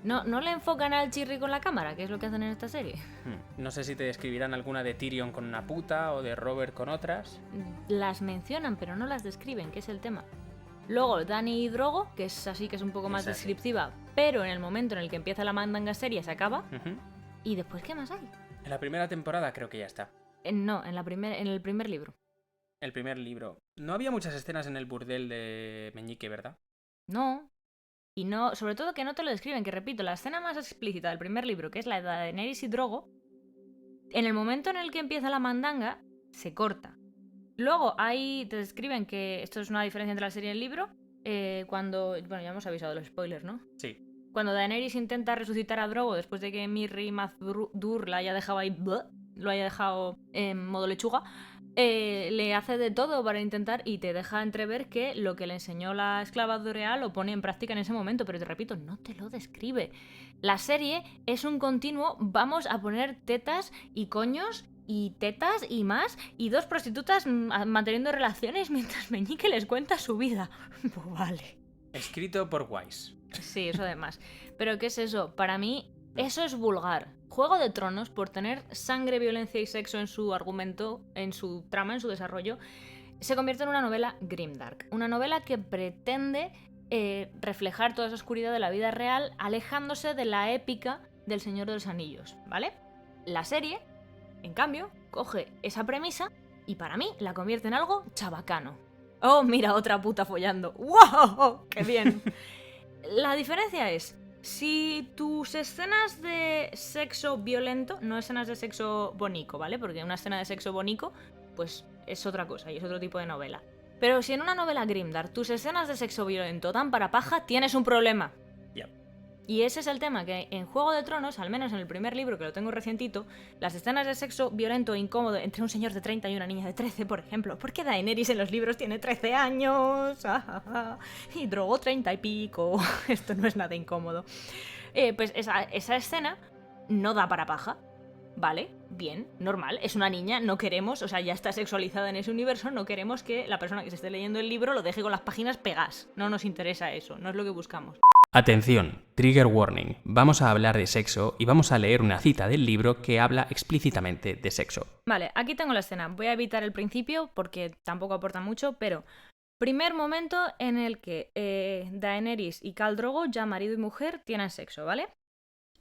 No le enfocan al chirri con la cámara, que es lo que hacen en esta serie. No sé si te describirán alguna de Tyrion con una puta o de Robert con otras. Las mencionan, pero no las describen, que es el tema. Luego Dany y Drogo, que es así, que es un poco más descriptiva, pero en el momento en el que empieza la mandanga serie se acaba. ¿Y después qué más hay? En la primera temporada creo que ya está. No, en el primer libro. El primer libro. No había muchas escenas en el burdel de Meñique, ¿verdad? No. Y no, sobre todo que no te lo describen, que repito, la escena más explícita del primer libro, que es la de Daenerys y Drogo, en el momento en el que empieza la mandanga, se corta. Luego te describen que esto es una diferencia entre la serie y el libro, cuando... Bueno, ya hemos avisado de los spoilers, ¿no? Sí. Cuando Daenerys intenta resucitar a Drogo después de que Mirri Mazdur la haya dejado ahí... lo haya dejado en modo lechuga, le hace de todo para intentar y te deja entrever que lo que le enseñó la esclava Doreal lo pone en práctica en ese momento, pero te repito, no te lo describe. La serie es un continuo, vamos a poner tetas y coños y tetas y más, y 2 prostitutas manteniendo relaciones mientras Meñique les cuenta su vida. Pues vale. Escrito por Weiss. Sí, eso además. Pero ¿qué es eso? Para mí, eso es vulgar. Juego de Tronos, por tener sangre, violencia y sexo en su argumento, en su trama, en su desarrollo, se convierte en una novela grimdark. Una novela que pretende reflejar toda esa oscuridad de la vida real, alejándose de la épica del Señor de los Anillos, ¿vale? La serie, en cambio, coge esa premisa y para mí la convierte en algo chabacano. ¡Oh, mira, otra puta follando! ¡Wow! ¡Qué bien! La diferencia es... Si tus escenas de sexo violento, no escenas de sexo bonico, ¿vale? Porque una escena de sexo bonico, pues es otra cosa y es otro tipo de novela. Pero si en una novela grimdark tus escenas de sexo violento dan para paja, tienes un problema. Yep. Y ese es el tema, que en Juego de Tronos, al menos en el primer libro, que lo tengo recientito, las escenas de sexo violento e incómodo entre un señor de 30 y una niña de 13, por ejemplo. Porque Daenerys en los libros tiene 13 años. Y Drogo 30 y pico. Esto no es nada incómodo. Pues esa escena no da para paja. Vale, bien, normal, es una niña, no queremos, o sea, ya está sexualizada en ese universo, no queremos que la persona que se esté leyendo el libro lo deje con las páginas pegadas. No nos interesa eso, no es lo que buscamos. Atención, trigger warning. Vamos a hablar de sexo y vamos a leer una cita del libro que habla explícitamente de sexo. Vale, aquí tengo la escena. Voy a evitar el principio porque tampoco aporta mucho, pero primer momento en el que Daenerys y Khal Drogo, ya marido y mujer, tienen sexo, ¿vale?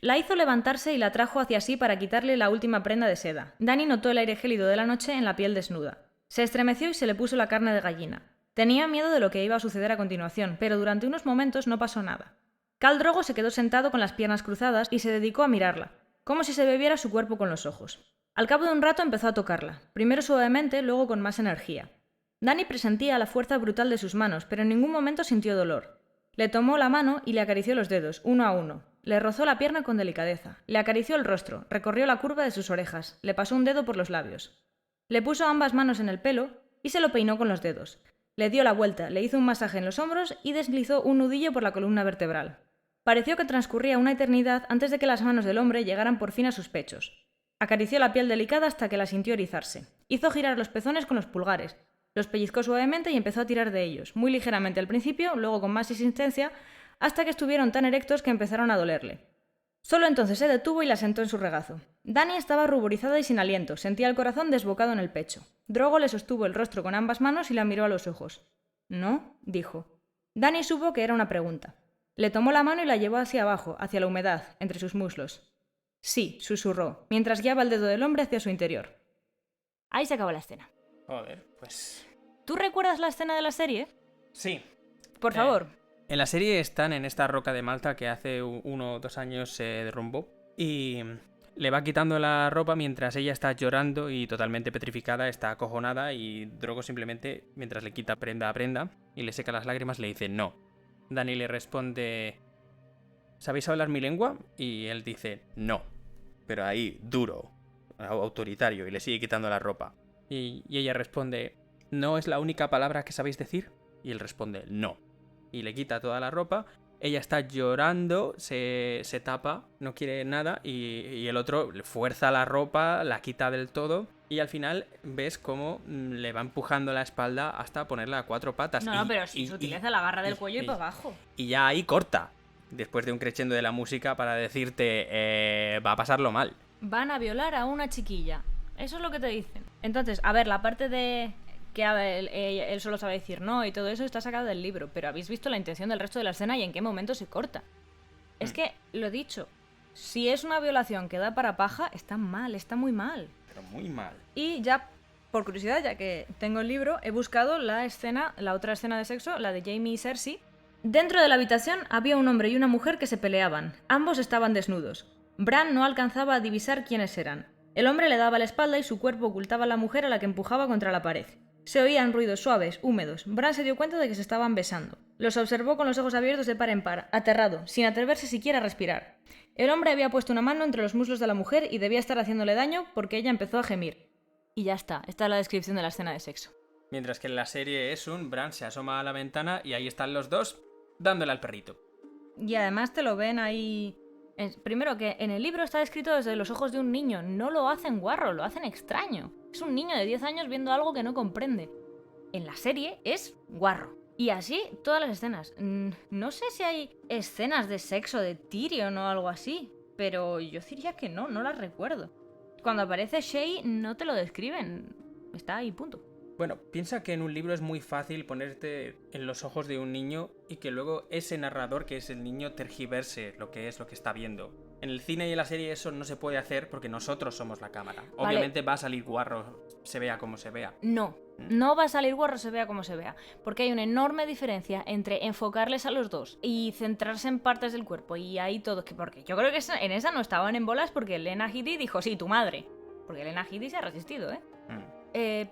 La hizo levantarse y la trajo hacia sí para quitarle la última prenda de seda. Dany notó el aire gélido de la noche en la piel desnuda. Se estremeció y se le puso la carne de gallina. Tenía miedo de lo que iba a suceder a continuación, pero durante unos momentos no pasó nada. Khal Drogo se quedó sentado con las piernas cruzadas y se dedicó a mirarla, como si se bebiera su cuerpo con los ojos. Al cabo de un rato empezó a tocarla, primero suavemente, luego con más energía. Dany presentía la fuerza brutal de sus manos, pero en ningún momento sintió dolor. Le tomó la mano y le acarició los dedos, uno a uno. Le rozó la pierna con delicadeza, le acarició el rostro, recorrió la curva de sus orejas, le pasó un dedo por los labios. Le puso ambas manos en el pelo y se lo peinó con los dedos. Le dio la vuelta, le hizo un masaje en los hombros y deslizó un nudillo por la columna vertebral. Pareció que transcurría una eternidad antes de que las manos del hombre llegaran por fin a sus pechos. Acarició la piel delicada hasta que la sintió erizarse. Hizo girar los pezones con los pulgares. Los pellizcó suavemente y empezó a tirar de ellos, muy ligeramente al principio, luego con más insistencia, hasta que estuvieron tan erectos que empezaron a dolerle. Solo entonces se detuvo y la sentó en su regazo. Dany estaba ruborizada y sin aliento, sentía el corazón desbocado en el pecho. Drogo le sostuvo el rostro con ambas manos y la miró a los ojos. «¿No?», dijo. Dany supo que era una pregunta. Le tomó la mano y la llevó hacia abajo, hacia la humedad, entre sus muslos. «Sí», susurró, mientras guiaba el dedo del hombre hacia su interior. Ahí se acabó la escena. Joder, pues... ¿Tú recuerdas la escena de la serie? Sí. Por favor. En la serie están en esta roca de Malta que hace 1 o 2 años se derrumbó y le va quitando la ropa mientras ella está llorando y totalmente petrificada, está acojonada y Drogo simplemente, mientras le quita prenda a prenda y le seca las lágrimas, le dice no. Dany le responde, ¿sabéis hablar mi lengua? Y él dice no, pero ahí, duro, autoritario, y le sigue quitando la ropa. Y ella responde, ¿no es la única palabra que sabéis decir? Y él responde, no. Y le quita toda la ropa, ella está llorando, se tapa, no quiere nada, y el otro le fuerza la ropa, la quita del todo, y al final ves cómo le va empujando la espalda hasta ponerla a 4 patas. No, pero si se utiliza la barra del cuello y para abajo. Y ya ahí corta, después de un crescendo de la música para decirte, va a pasarlo mal. Van a violar a una chiquilla. Eso es lo que te dicen. Entonces, a ver, la parte de que él solo sabe decir no y todo eso está sacado del libro, pero habéis visto la intención del resto de la escena y en qué momento se corta. Es que, lo dicho, si es una violación que da para paja, está mal, está muy mal. Pero muy mal. Y ya, por curiosidad, ya que tengo el libro, he buscado la otra escena de sexo, la de Jaime y Cersei. Dentro de la habitación había un hombre y una mujer que se peleaban. Ambos estaban desnudos. Bran no alcanzaba a divisar quiénes eran. El hombre le daba la espalda y su cuerpo ocultaba a la mujer a la que empujaba contra la pared. Se oían ruidos suaves, húmedos. Bran se dio cuenta de que se estaban besando. Los observó con los ojos abiertos de par en par, aterrado, sin atreverse siquiera a respirar. El hombre había puesto una mano entre los muslos de la mujer y debía estar haciéndole daño porque ella empezó a gemir. Y ya está, esta es la descripción de la escena de sexo. Mientras que en la serie Bran se asoma a la ventana y ahí están los dos dándole al perrito. Y además te lo ven ahí... Primero que en el libro está escrito desde los ojos de un niño, no lo hacen guarro, lo hacen extraño. Es un niño de 10 años viendo algo que no comprende. En la serie es guarro. Y así todas las escenas. No sé si hay escenas de sexo de Tyrion o algo así, pero yo diría que no las recuerdo. Cuando aparece Shae no te lo describen, está ahí, punto. Bueno, piensa que en un libro es muy fácil ponerte en los ojos de un niño y que luego ese narrador, que es el niño, tergiverse lo que está viendo. En el cine y en la serie eso no se puede hacer porque nosotros somos la cámara. Vale. Obviamente va a salir guarro, se vea como se vea. No va a salir guarro, se vea como se vea. Porque hay una enorme diferencia entre enfocarles a los dos y centrarse en partes del cuerpo. Y ahí todo. Porque yo creo que en esa no estaban en bolas porque Lena Headey dijo, sí, tu madre. Porque Lena Headey se ha resistido,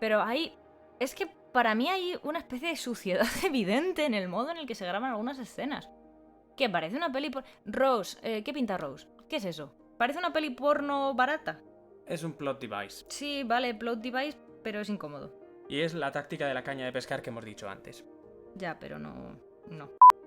pero ahí... Es que para mí hay una especie de suciedad evidente en el modo en el que se graban algunas escenas. ¿Qué? Parece una peli... Rose, ¿qué pinta Rose? ¿Qué es eso? ¿Parece una peli porno barata? Es un plot device. Sí, vale, plot device, pero es incómodo. Y es la táctica de la caña de pescar que hemos dicho antes. Ya, pero no.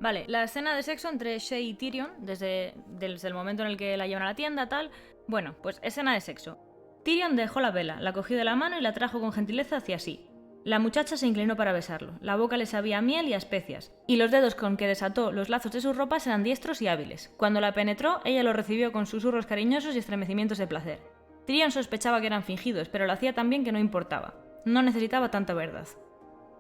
Vale, la escena de sexo entre Shae y Tyrion, desde el momento en el que la llevan a la tienda, tal... Bueno, pues escena de sexo. Tyrion dejó la vela, la cogió de la mano y la trajo con gentileza hacia sí. La muchacha se inclinó para besarlo. La boca le sabía a miel y a especias, y los dedos con que desató los lazos de sus ropas eran diestros y hábiles. Cuando la penetró, ella lo recibió con susurros cariñosos y estremecimientos de placer. Tyrion sospechaba que eran fingidos, pero lo hacía tan bien que no importaba. No necesitaba tanta verdad.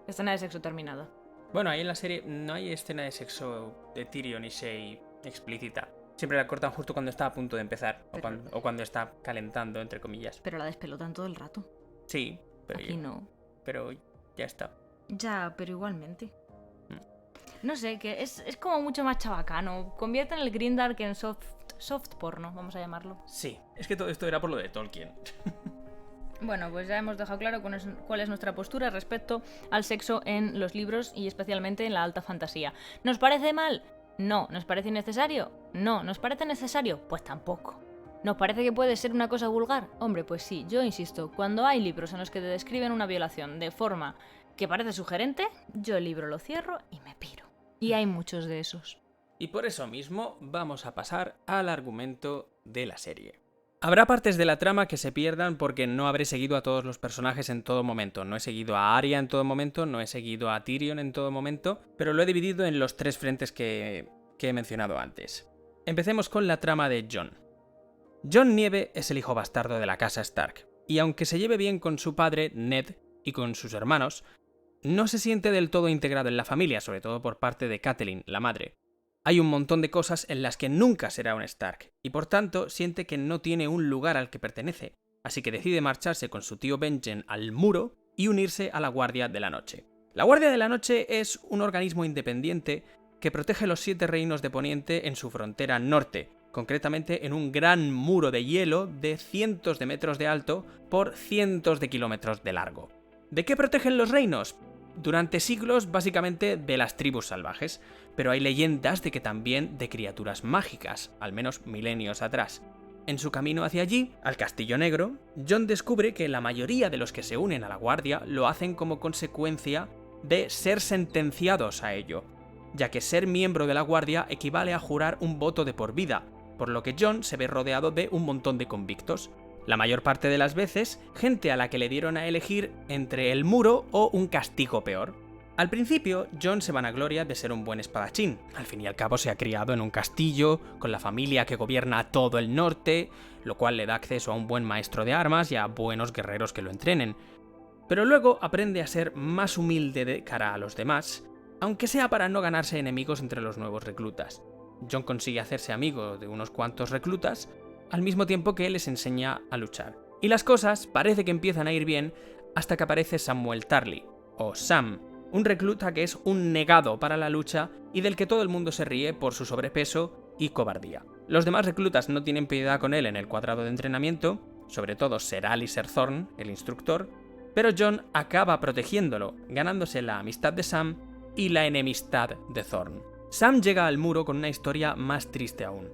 Escena de sexo terminada. Bueno, ahí en la serie no hay escena de sexo de Tyrion y Shae explícita. Siempre la cortan justo cuando está a punto de empezar, o cuando está calentando, entre comillas. Pero la despelotan todo el rato. Sí, pero aquí no. Pero ya está. Ya, pero igualmente. No sé, que es como mucho más chabacano. Convierten el grindark en soft porno, vamos a llamarlo. Sí, es que todo esto era por lo de Tolkien. Bueno, pues ya hemos dejado claro cuál es nuestra postura respecto al sexo en los libros y especialmente en la alta fantasía. ¿Nos parece mal? No. ¿Nos parece innecesario? No. ¿Nos parece necesario? Pues tampoco. ¿Nos parece que puede ser una cosa vulgar? Hombre, pues sí, yo insisto, cuando hay libros en los que te describen una violación de forma que parece sugerente, yo el libro lo cierro y me piro. Y hay muchos de esos. Y por eso mismo vamos a pasar al argumento de la serie. Habrá partes de la trama que se pierdan porque no habré seguido a todos los personajes en todo momento. No he seguido a Arya en todo momento, no he seguido a Tyrion en todo momento, pero lo he dividido en los 3 frentes que he mencionado antes. Empecemos con la trama de Jon. Jon Nieve es el hijo bastardo de la casa Stark, y aunque se lleve bien con su padre, Ned, y con sus hermanos, no se siente del todo integrado en la familia, sobre todo por parte de Catelyn, la madre. Hay un montón de cosas en las que nunca será un Stark, y por tanto siente que no tiene un lugar al que pertenece, así que decide marcharse con su tío Benjen al muro y unirse a la Guardia de la Noche. La Guardia de la Noche es un organismo independiente que protege los 7 reinos de Poniente en su frontera norte, concretamente en un gran muro de hielo de cientos de metros de alto por cientos de kilómetros de largo. ¿De qué protegen los reinos? Durante siglos, básicamente, de las tribus salvajes, pero hay leyendas de que también de criaturas mágicas, al menos milenios atrás. En su camino hacia allí, al Castillo Negro, Jon descubre que la mayoría de los que se unen a la Guardia lo hacen como consecuencia de ser sentenciados a ello, ya que ser miembro de la Guardia equivale a jurar un voto de por vida, por lo que Jon se ve rodeado de un montón de convictos. La mayor parte de las veces, gente a la que le dieron a elegir entre el muro o un castigo peor. Al principio, Jon se vanagloria de ser un buen espadachín. Al fin y al cabo se ha criado en un castillo, con la familia que gobierna todo el norte, lo cual le da acceso a un buen maestro de armas y a buenos guerreros que lo entrenen. Pero luego aprende a ser más humilde de cara a los demás, aunque sea para no ganarse enemigos entre los nuevos reclutas. Jon consigue hacerse amigo de unos cuantos reclutas, al mismo tiempo que les enseña a luchar. Y las cosas parece que empiezan a ir bien hasta que aparece Samwell Tarly, o Sam, un recluta que es un negado para la lucha y del que todo el mundo se ríe por su sobrepeso y cobardía. Los demás reclutas no tienen piedad con él en el cuadrado de entrenamiento, sobre todo Ser Alliser Thorne, el instructor, pero Jon acaba protegiéndolo, ganándose la amistad de Sam y la enemistad de Thorne. Sam llega al muro con una historia más triste aún.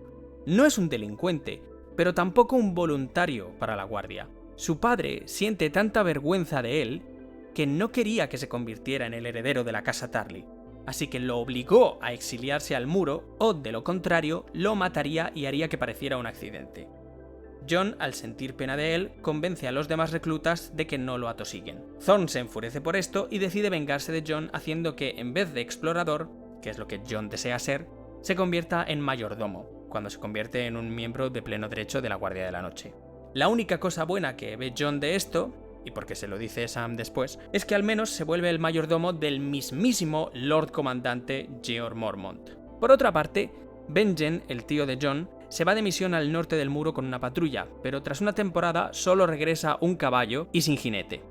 No es un delincuente, pero tampoco un voluntario para la Guardia. Su padre siente tanta vergüenza de él que no quería que se convirtiera en el heredero de la casa Tarly, así que lo obligó a exiliarse al muro o, de lo contrario, lo mataría y haría que pareciera un accidente. Jon, al sentir pena de él, convence a los demás reclutas de que no lo atosiguen. Thorne se enfurece por esto y decide vengarse de Jon haciendo que, en vez de explorador, que es lo que Jon desea ser, se convierta en mayordomo, cuando se convierte en un miembro de pleno derecho de la Guardia de la Noche. La única cosa buena que ve Jon de esto, y porque se lo dice Sam después, es que al menos se vuelve el mayordomo del mismísimo Lord Comandante Jeor Mormont. Por otra parte, Benjen, el tío de Jon, se va de misión al norte del muro con una patrulla, pero tras una temporada solo regresa un caballo y sin jinete.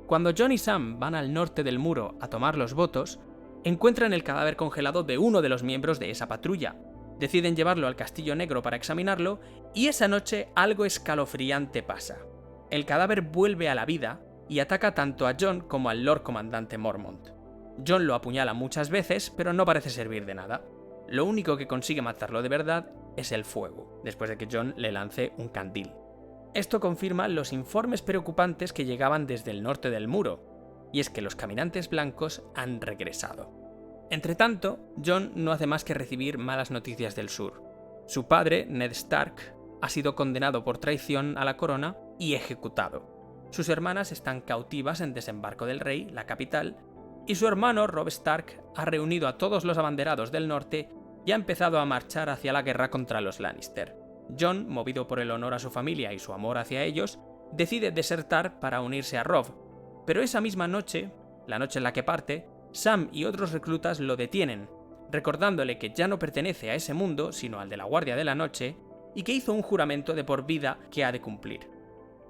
Cuando Jon y Sam van al norte del muro a tomar los votos, encuentran el cadáver congelado de uno de los miembros de esa patrulla. Deciden llevarlo al Castillo Negro para examinarlo y esa noche algo escalofriante pasa. El cadáver vuelve a la vida y ataca tanto a Jon como al Lord Comandante Mormont. Jon lo apuñala muchas veces, pero no parece servir de nada. Lo único que consigue matarlo de verdad es el fuego, después de que Jon le lance un candil. Esto confirma los informes preocupantes que llegaban desde el norte del muro, y es que los caminantes blancos han regresado. Entretanto, Jon no hace más que recibir malas noticias del sur. Su padre, Ned Stark, ha sido condenado por traición a la corona y ejecutado. Sus hermanas están cautivas en Desembarco del Rey, la capital, y su hermano, Robb Stark, ha reunido a todos los abanderados del norte y ha empezado a marchar hacia la guerra contra los Lannister. Jon, movido por el honor a su familia y su amor hacia ellos, decide desertar para unirse a Robb, pero esa misma noche, la noche en la que parte, Sam y otros reclutas lo detienen, recordándole que ya no pertenece a ese mundo, sino al de la Guardia de la Noche, y que hizo un juramento de por vida que ha de cumplir.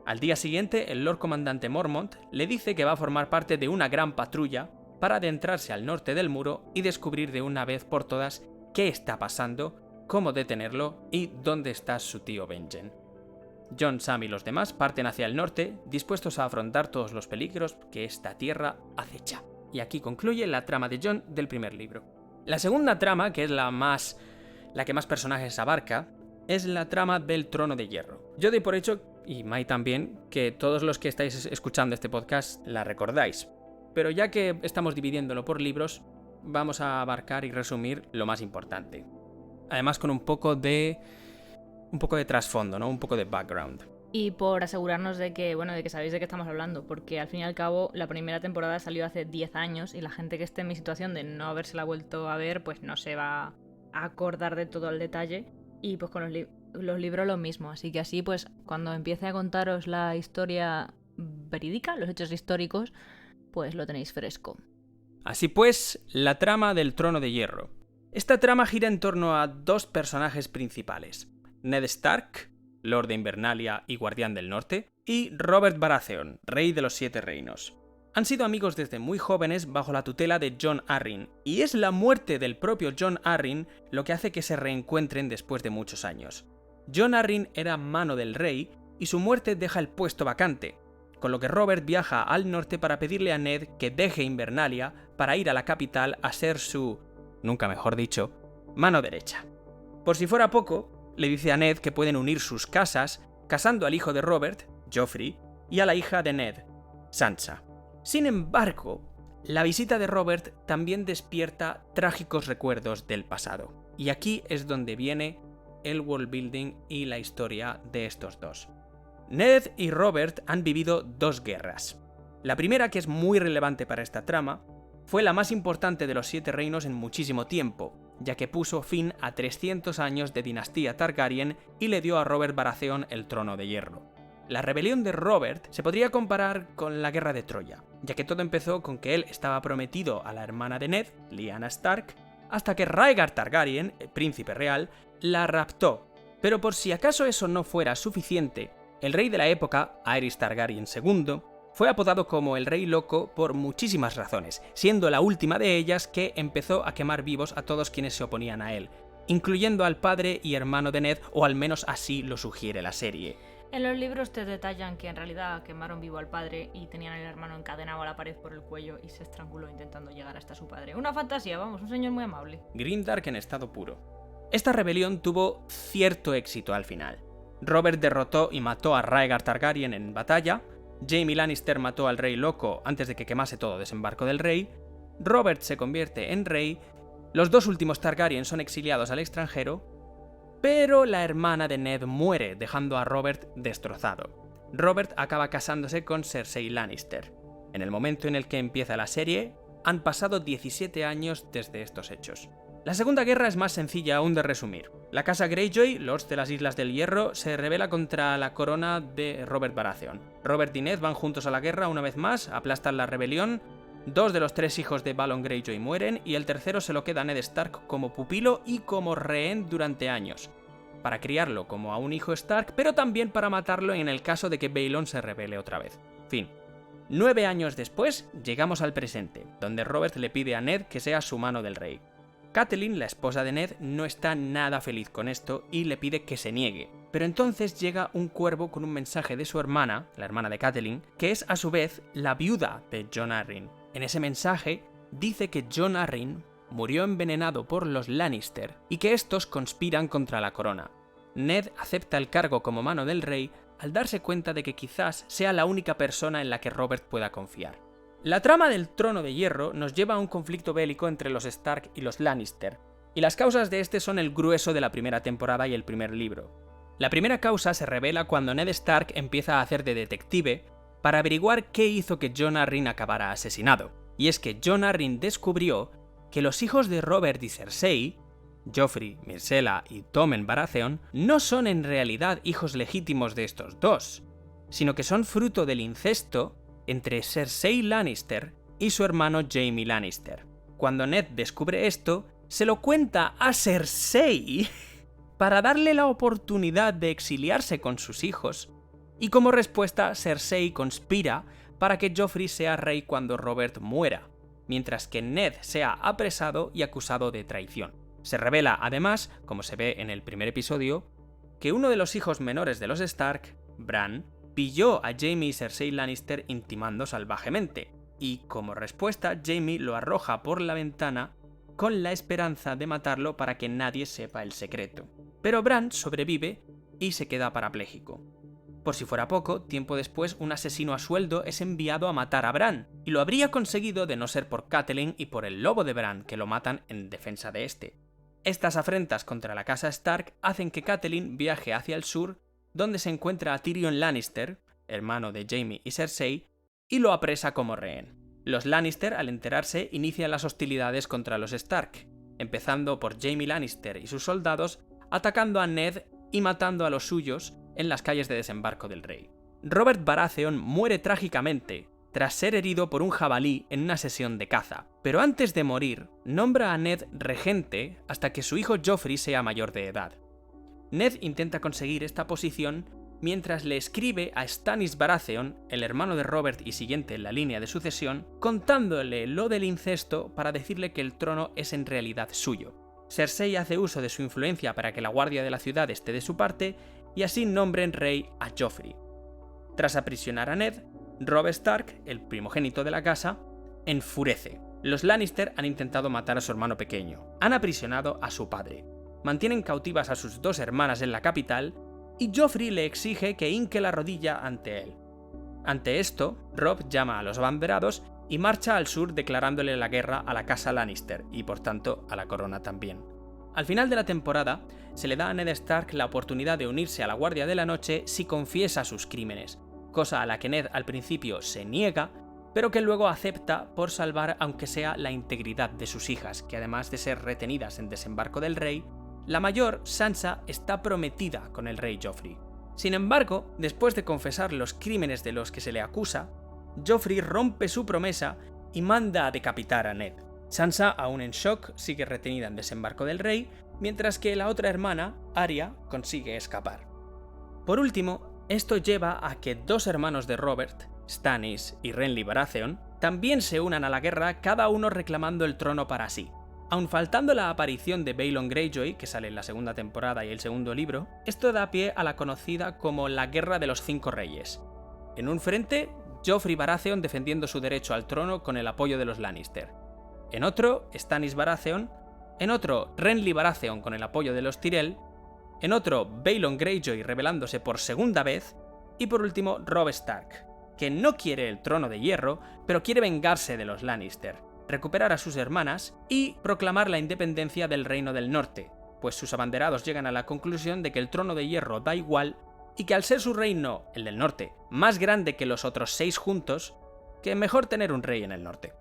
Al día siguiente, el Lord Comandante Mormont le dice que va a formar parte de una gran patrulla para adentrarse al norte del muro y descubrir de una vez por todas qué está pasando, cómo detenerlo y dónde está su tío Benjen. Jon, Sam y los demás parten hacia el norte, dispuestos a afrontar todos los peligros que esta tierra acecha. Y aquí concluye la trama de Jon del primer libro. La segunda trama, que es la que más personajes abarca, es la trama del Trono de Hierro. Yo doy por hecho, y Mai también, que todos los que estáis escuchando este podcast la recordáis. Pero ya que estamos dividiéndolo por libros, vamos a abarcar y resumir lo más importante. Además con un poco de trasfondo, ¿no? Un poco de background. Y por asegurarnos de que sabéis de qué estamos hablando, porque al fin y al cabo la primera temporada salió hace 10 años y la gente que esté en mi situación de no habérsela vuelto a ver, pues no se va a acordar de todo el detalle. Y pues con los libros lo mismo, así que así pues cuando empiece a contaros la historia verídica, los hechos históricos, pues lo tenéis fresco. Así pues, la trama del Trono de Hierro. Esta trama gira en torno a dos personajes principales: Ned Stark, Lord de Invernalia y Guardián del Norte, y Robert Baratheon, Rey de los Siete Reinos. Han sido amigos desde muy jóvenes bajo la tutela de Jon Arryn, y es la muerte del propio Jon Arryn lo que hace que se reencuentren después de muchos años. Jon Arryn era mano del rey y su muerte deja el puesto vacante, con lo que Robert viaja al norte para pedirle a Ned que deje Invernalia para ir a la capital a ser su, nunca mejor dicho, mano derecha. Por si fuera poco, le dice a Ned que pueden unir sus casas casando al hijo de Robert, Joffrey, y a la hija de Ned, Sansa. Sin embargo, la visita de Robert también despierta trágicos recuerdos del pasado. Y aquí es donde viene el world building y la historia de estos dos. Ned y Robert han vivido dos guerras. La primera, que es muy relevante para esta trama, fue la más importante de los Siete Reinos en muchísimo tiempo, ya que puso fin a 300 años de dinastía Targaryen y le dio a Robert Baratheon el Trono de Hierro. La rebelión de Robert se podría comparar con la guerra de Troya, ya que todo empezó con que él estaba prometido a la hermana de Ned, Lyanna Stark, hasta que Rhaegar Targaryen, el príncipe real, la raptó. Pero por si acaso eso no fuera suficiente, el rey de la época, Aerys Targaryen II, fue apodado como el Rey Loco por muchísimas razones, siendo la última de ellas que empezó a quemar vivos a todos quienes se oponían a él, incluyendo al padre y hermano de Ned, o al menos así lo sugiere la serie. En los libros te detallan que en realidad quemaron vivo al padre y tenían al hermano encadenado a la pared por el cuello y se estranguló intentando llegar hasta su padre. Una fantasía, vamos, un señor muy amable. Grimdark en estado puro. Esta rebelión tuvo cierto éxito al final. Robert derrotó y mató a Rhaegar Targaryen en batalla, Jaime Lannister mató al Rey Loco antes de que quemase todo Desembarco del Rey, Robert se convierte en rey, los dos últimos Targaryen son exiliados al extranjero, pero la hermana de Ned muere, dejando a Robert destrozado. Robert acaba casándose con Cersei Lannister. En el momento en el que empieza la serie, han pasado 17 años desde estos hechos. La Segunda Guerra es más sencilla aún de resumir. La casa Greyjoy, Lords de las Islas del Hierro, se rebela contra la corona de Robert Baratheon. Robert y Ned van juntos a la guerra una vez más, aplastan la rebelión, 2 de los 3 hijos de Balon Greyjoy mueren y el tercero se lo queda a Ned Stark como pupilo y como rehén durante años, para criarlo como a un hijo Stark, pero también para matarlo en el caso de que Baelon se rebele otra vez. Fin. 9 años después, llegamos al presente, donde Robert le pide a Ned que sea su mano del rey. Catelyn, la esposa de Ned, no está nada feliz con esto y le pide que se niegue. Pero entonces llega un cuervo con un mensaje de su hermana, la hermana de Catelyn, que es a su vez la viuda de Jon Arryn. En ese mensaje dice que Jon Arryn murió envenenado por los Lannister y que estos conspiran contra la corona. Ned acepta el cargo como mano del rey al darse cuenta de que quizás sea la única persona en la que Robert pueda confiar. La trama del Trono de Hierro nos lleva a un conflicto bélico entre los Stark y los Lannister, y las causas de este son el grueso de la primera temporada y el primer libro. La primera causa se revela cuando Ned Stark empieza a hacer de detective para averiguar qué hizo que Jon Arryn acabara asesinado, y es que Jon Arryn descubrió que los hijos de Robert y Cersei, Joffrey, Myrcella y Tommen Baratheon, no son en realidad hijos legítimos de estos dos, sino que son fruto del incesto entre Cersei Lannister y su hermano Jaime Lannister. Cuando Ned descubre esto, se lo cuenta a Cersei para darle la oportunidad de exiliarse con sus hijos, y como respuesta Cersei conspira para que Joffrey sea rey cuando Robert muera, mientras que Ned sea apresado y acusado de traición. Se revela además, como se ve en el primer episodio, que uno de los hijos menores de los Stark, Bran, pilló a Jaime y Cersei Lannister intimando salvajemente, y como respuesta Jaime lo arroja por la ventana con la esperanza de matarlo para que nadie sepa el secreto. Pero Bran sobrevive y se queda parapléjico. Por si fuera poco, tiempo después un asesino a sueldo es enviado a matar a Bran, y lo habría conseguido de no ser por Catelyn y por el lobo de Bran, que lo matan en defensa de este. Estas afrentas contra la casa Stark hacen que Catelyn viaje hacia el sur, donde se encuentra a Tyrion Lannister, hermano de Jaime y Cersei, y lo apresa como rehén. Los Lannister, al enterarse, inician las hostilidades contra los Stark, empezando por Jaime Lannister y sus soldados, atacando a Ned y matando a los suyos en las calles de Desembarco del Rey. Robert Baratheon muere trágicamente, tras ser herido por un jabalí en una sesión de caza, pero antes de morir, nombra a Ned regente hasta que su hijo Joffrey sea mayor de edad. Ned intenta conseguir esta posición mientras le escribe a Stannis Baratheon, el hermano de Robert y siguiente en la línea de sucesión, contándole lo del incesto para decirle que el trono es en realidad suyo. Cersei hace uso de su influencia para que la guardia de la ciudad esté de su parte y así nombren rey a Joffrey. Tras aprisionar a Ned, Robb Stark, el primogénito de la casa, enfurece. Los Lannister han intentado matar a su hermano pequeño, han aprisionado a su padre, mantienen cautivas a sus dos hermanas en la capital y Joffrey le exige que hinque la rodilla ante él. Ante esto, Robb llama a los abanderados y marcha al sur declarándole la guerra a la casa Lannister y por tanto a la corona también. Al final de la temporada, se le da a Ned Stark la oportunidad de unirse a la Guardia de la Noche si confiesa sus crímenes, cosa a la que Ned al principio se niega, pero que luego acepta por salvar aunque sea la integridad de sus hijas, que además de ser retenidas en Desembarco del Rey, la mayor, Sansa, está prometida con el rey Joffrey. Sin embargo, después de confesar los crímenes de los que se le acusa, Joffrey rompe su promesa y manda a decapitar a Ned. Sansa, aún en shock, sigue retenida en Desembarco del Rey, mientras que la otra hermana, Arya, consigue escapar. Por último, esto lleva a que dos hermanos de Robert, Stannis y Renly Baratheon, también se unan a la guerra, cada uno reclamando el trono para sí. Aun faltando la aparición de Balon Greyjoy, que sale en la segunda temporada y el segundo libro, esto da pie a la conocida como la Guerra de los Cinco Reyes. En un frente, Joffrey Baratheon defendiendo su derecho al trono con el apoyo de los Lannister. En otro, Stannis Baratheon. En otro, Renly Baratheon con el apoyo de los Tyrell. En otro, Balon Greyjoy rebelándose por segunda vez. Y por último, Robb Stark, que no quiere el trono de hierro, pero quiere vengarse de los Lannister, recuperar a sus hermanas y proclamar la independencia del Reino del Norte, pues sus abanderados llegan a la conclusión de que el trono de hierro da igual y que al ser su reino, el del norte, más grande que los otros 6 juntos, que mejor tener un rey en el norte.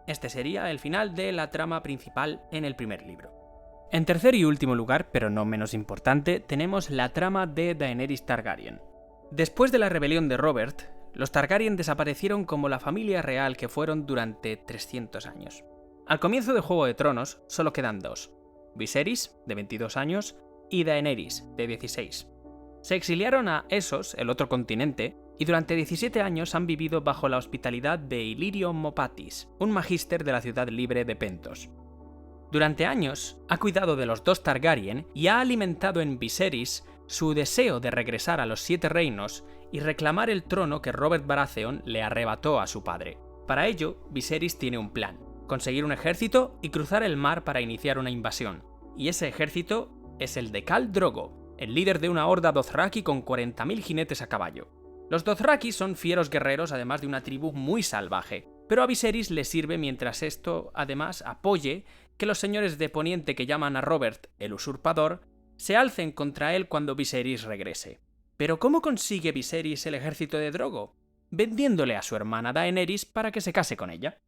Este sería el final de la trama principal en el primer libro. En tercer y último lugar, pero no menos importante, tenemos la trama de Daenerys Targaryen. Después de la rebelión de Robert, los Targaryen desaparecieron como la familia real que fueron durante 300 años. Al comienzo de Juego de Tronos solo quedan 2, Viserys, de 22 años, y Daenerys, de 16. Se exiliaron a Essos, el otro continente, y durante 17 años han vivido bajo la hospitalidad de Illyrio Mopatis, un magíster de la ciudad libre de Pentos. Durante años ha cuidado de los 2 Targaryen y ha alimentado en Viserys su deseo de regresar a los 7 reinos y reclamar el trono que Robert Baratheon le arrebató a su padre. Para ello, Viserys tiene un plan: conseguir un ejército y cruzar el mar para iniciar una invasión. Y ese ejército es el de Khal Drogo, el líder de una horda Dothraki con 40.000 jinetes a caballo. Los Dothraki son fieros guerreros, además de una tribu muy salvaje. pero a Viserys le sirve mientras esto, además, apoye que los señores de Poniente que llaman a Robert el usurpador se alcen contra él cuando Viserys regrese. Pero ¿cómo consigue Viserys el ejército de Drogo? Vendiéndole a su hermana Daenerys para que se case con ella.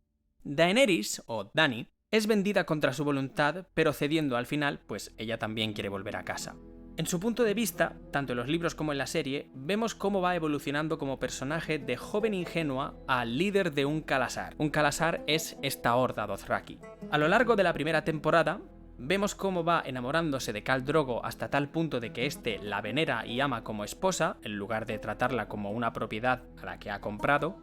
Daenerys, o Dany, es vendida contra su voluntad, pero cediendo al final, pues ella también quiere volver a casa. En su punto de vista, tanto en los libros como en la serie, vemos cómo va evolucionando como personaje de joven ingenua a líder de un Khalasar. Un Khalasar es esta horda Dothraki. A lo largo de la primera temporada, vemos cómo va enamorándose de Khal Drogo hasta tal punto de que éste la venera y ama como esposa, en lugar de tratarla como una propiedad a la que ha comprado.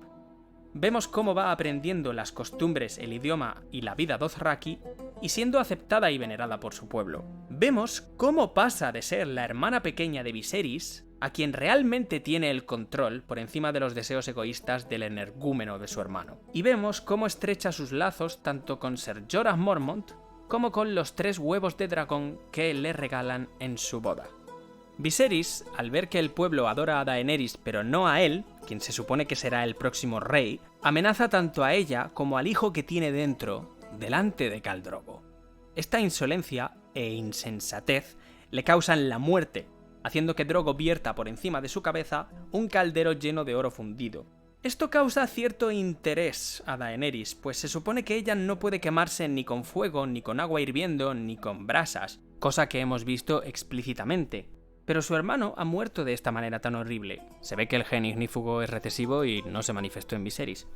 Vemos cómo va aprendiendo las costumbres, el idioma y la vida Dothraki y siendo aceptada y venerada por su pueblo. Vemos cómo pasa de ser la hermana pequeña de Viserys a quien realmente tiene el control por encima de los deseos egoístas del energúmeno de su hermano. Y vemos cómo estrecha sus lazos tanto con Ser Jorah Mormont como con los 3 huevos de dragón que le regalan en su boda. Viserys, al ver que el pueblo adora a Daenerys pero no a él, quien se supone que será el próximo rey, amenaza tanto a ella como al hijo que tiene dentro, delante de Khal Drogo. Esta insolencia e insensatez le causan la muerte, haciendo que Drogo vierta por encima de su cabeza un caldero lleno de oro fundido. Esto causa cierto interés a Daenerys, pues se supone que ella no puede quemarse ni con fuego, ni con agua hirviendo, ni con brasas, cosa que hemos visto explícitamente. Pero su hermano ha muerto de esta manera tan horrible. Se ve que el gen ignífugo es recesivo y no se manifestó en Viserys.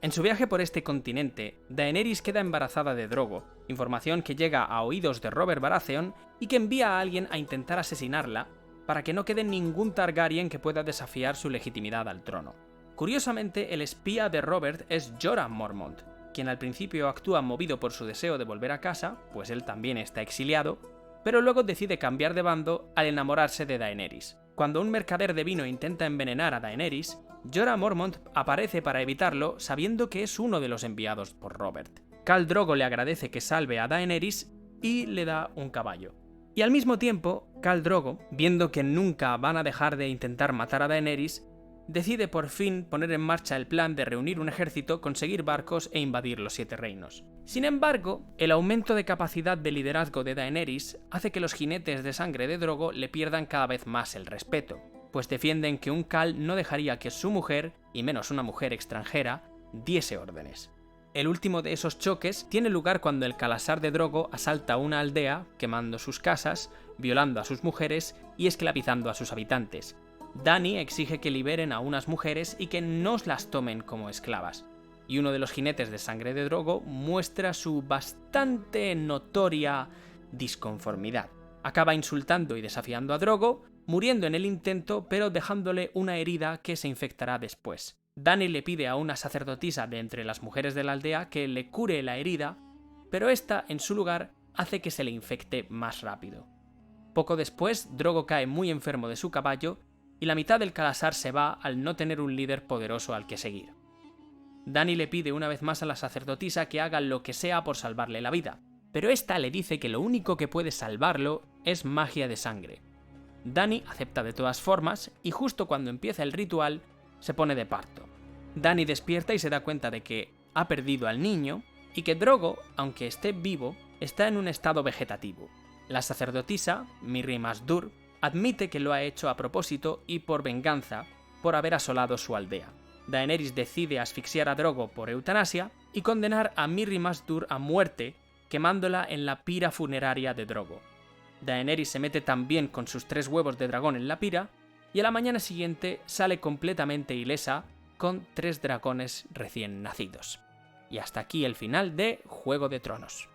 En su viaje por este continente, Daenerys queda embarazada de Drogo, información que llega a oídos de Robert Baratheon y que envía a alguien a intentar asesinarla para que no quede ningún Targaryen que pueda desafiar su legitimidad al trono. Curiosamente, el espía de Robert es Jorah Mormont, quien al principio actúa movido por su deseo de volver a casa, pues él también está exiliado, pero luego decide cambiar de bando al enamorarse de Daenerys. Cuando un mercader de vino intenta envenenar a Daenerys, Jorah Mormont aparece para evitarlo sabiendo que es uno de los enviados por Robert. Khal Drogo le agradece que salve a Daenerys y le da un caballo. Y al mismo tiempo, Khal Drogo, viendo que nunca van a dejar de intentar matar a Daenerys, decide por fin poner en marcha el plan de reunir un ejército, conseguir barcos e invadir los 7 reinos. Sin embargo, el aumento de capacidad de liderazgo de Daenerys hace que los jinetes de sangre de Drogo le pierdan cada vez más el respeto, pues defienden que un Khal no dejaría que su mujer, y menos una mujer extranjera, diese órdenes. El último de esos choques tiene lugar cuando el Khalasar de Drogo asalta una aldea, quemando sus casas, violando a sus mujeres y esclavizando a sus habitantes. Dany exige que liberen a unas mujeres y que no las tomen como esclavas, y uno de los jinetes de sangre de Drogo muestra su bastante notoria disconformidad. Acaba insultando y desafiando a Drogo, muriendo en el intento, pero dejándole una herida que se infectará después. Dany le pide a una sacerdotisa de entre las mujeres de la aldea que le cure la herida, pero esta, en su lugar, hace que se le infecte más rápido. Poco después, Drogo cae muy enfermo de su caballo, y la mitad del Khalasar se va al no tener un líder poderoso al que seguir. Dany le pide una vez más a la sacerdotisa que haga lo que sea por salvarle la vida, pero esta le dice que lo único que puede salvarlo es magia de sangre. Dany acepta de todas formas y justo cuando empieza el ritual se pone de parto. Dany despierta y se da cuenta de que ha perdido al niño y que Drogo, aunque esté vivo, está en un estado vegetativo. La sacerdotisa, Mirri Maz Duur, admite que lo ha hecho a propósito y por venganza por haber asolado su aldea. Daenerys decide asfixiar a Drogo por eutanasia y condenar a Mirri Maz Duur a muerte quemándola en la pira funeraria de Drogo. Daenerys se mete también con sus 3 huevos de dragón en la pira y a la mañana siguiente sale completamente ilesa con 3 dragones recién nacidos. Y hasta aquí el final de Juego de Tronos.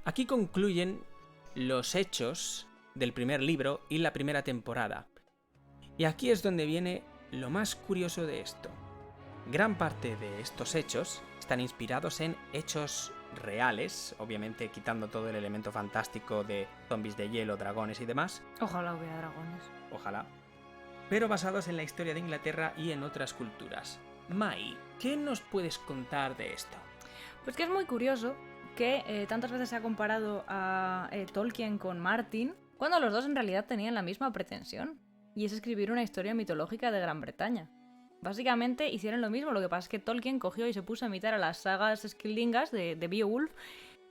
Aquí concluyen los hechos del primer libro y la primera temporada. Y aquí es donde viene lo más curioso de esto. Gran parte de estos hechos están inspirados en hechos reales, obviamente quitando todo el elemento fantástico de zombies de hielo, dragones y demás. Ojalá hubiera dragones. Ojalá. Pero basados en la historia de Inglaterra y en otras culturas. Mai, ¿qué nos puedes contar de esto? Pues que es muy curioso que tantas veces se ha comparado a Tolkien con Martin, cuando los dos en realidad tenían la misma pretensión, y es escribir una historia mitológica de Gran Bretaña. Básicamente hicieron lo mismo, lo que pasa es que Tolkien cogió y se puso a imitar a las sagas Skildingas de Beowulf,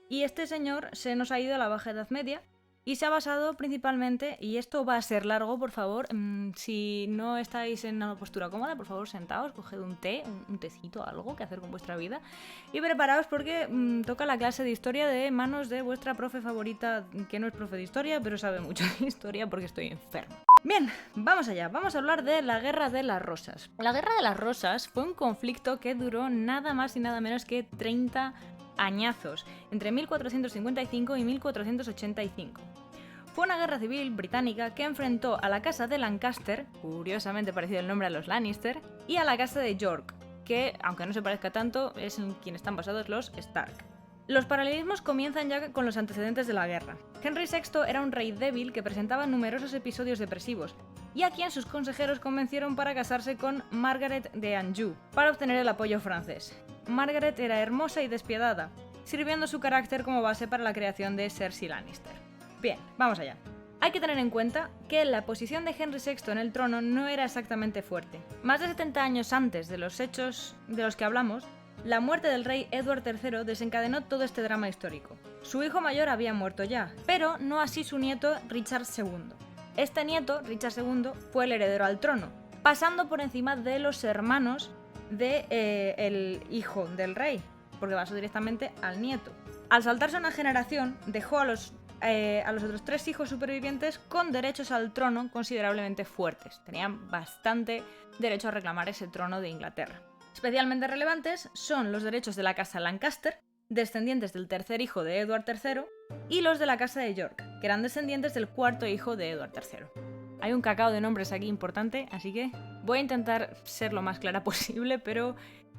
y este señor se nos ha ido a la Baja Edad Media y se ha basado principalmente, y esto va a ser largo, por favor, si no estáis en una postura cómoda, por favor sentaos, coged un té, un tecito, algo que hacer con vuestra vida, y preparaos porque toca la clase de historia de manos de vuestra profe favorita, que no es profe de historia, pero sabe mucho de historia porque estoy enfermo. Bien, vamos allá, vamos a hablar de la Guerra de las Rosas. La Guerra de las Rosas fue un conflicto que duró nada más y nada menos que 30 añazos, entre 1455 y 1485. Fue una guerra civil británica que enfrentó a la casa de Lancaster, curiosamente parecido el nombre a los Lannister, y a la casa de York, que, aunque no se parezca tanto, es en quien están basados los Stark. Los paralelismos comienzan ya con los antecedentes de la guerra. Henry VI era un rey débil que presentaba numerosos episodios depresivos, y a quien sus consejeros convencieron para casarse con Margaret de Anjou, para obtener el apoyo francés. Margaret era hermosa y despiadada, sirviendo su carácter como base para la creación de Cersei Lannister. Bien, vamos allá. Hay que tener en cuenta que la posición de Henry VI en el trono no era exactamente fuerte. Más de 70 años antes de los hechos de los que hablamos, la muerte del rey Edward III desencadenó todo este drama histórico. Su hijo mayor había muerto ya, pero no así su nieto Richard II. Este nieto, Richard II, fue el heredero al trono, pasando por encima de los hermanos del hijo del rey, porque pasó directamente al nieto. Al saltarse una generación, dejó a los otros 3 hijos supervivientes con derechos al trono considerablemente fuertes. Tenían bastante derecho a reclamar ese trono de Inglaterra. Especialmente relevantes son los derechos de la casa Lancaster, descendientes del tercer hijo de Edward III, y los de la casa de York, que eran descendientes del cuarto hijo de Edward III. Hay un cacao de nombres aquí importante, así que voy a intentar ser lo más clara posible, pero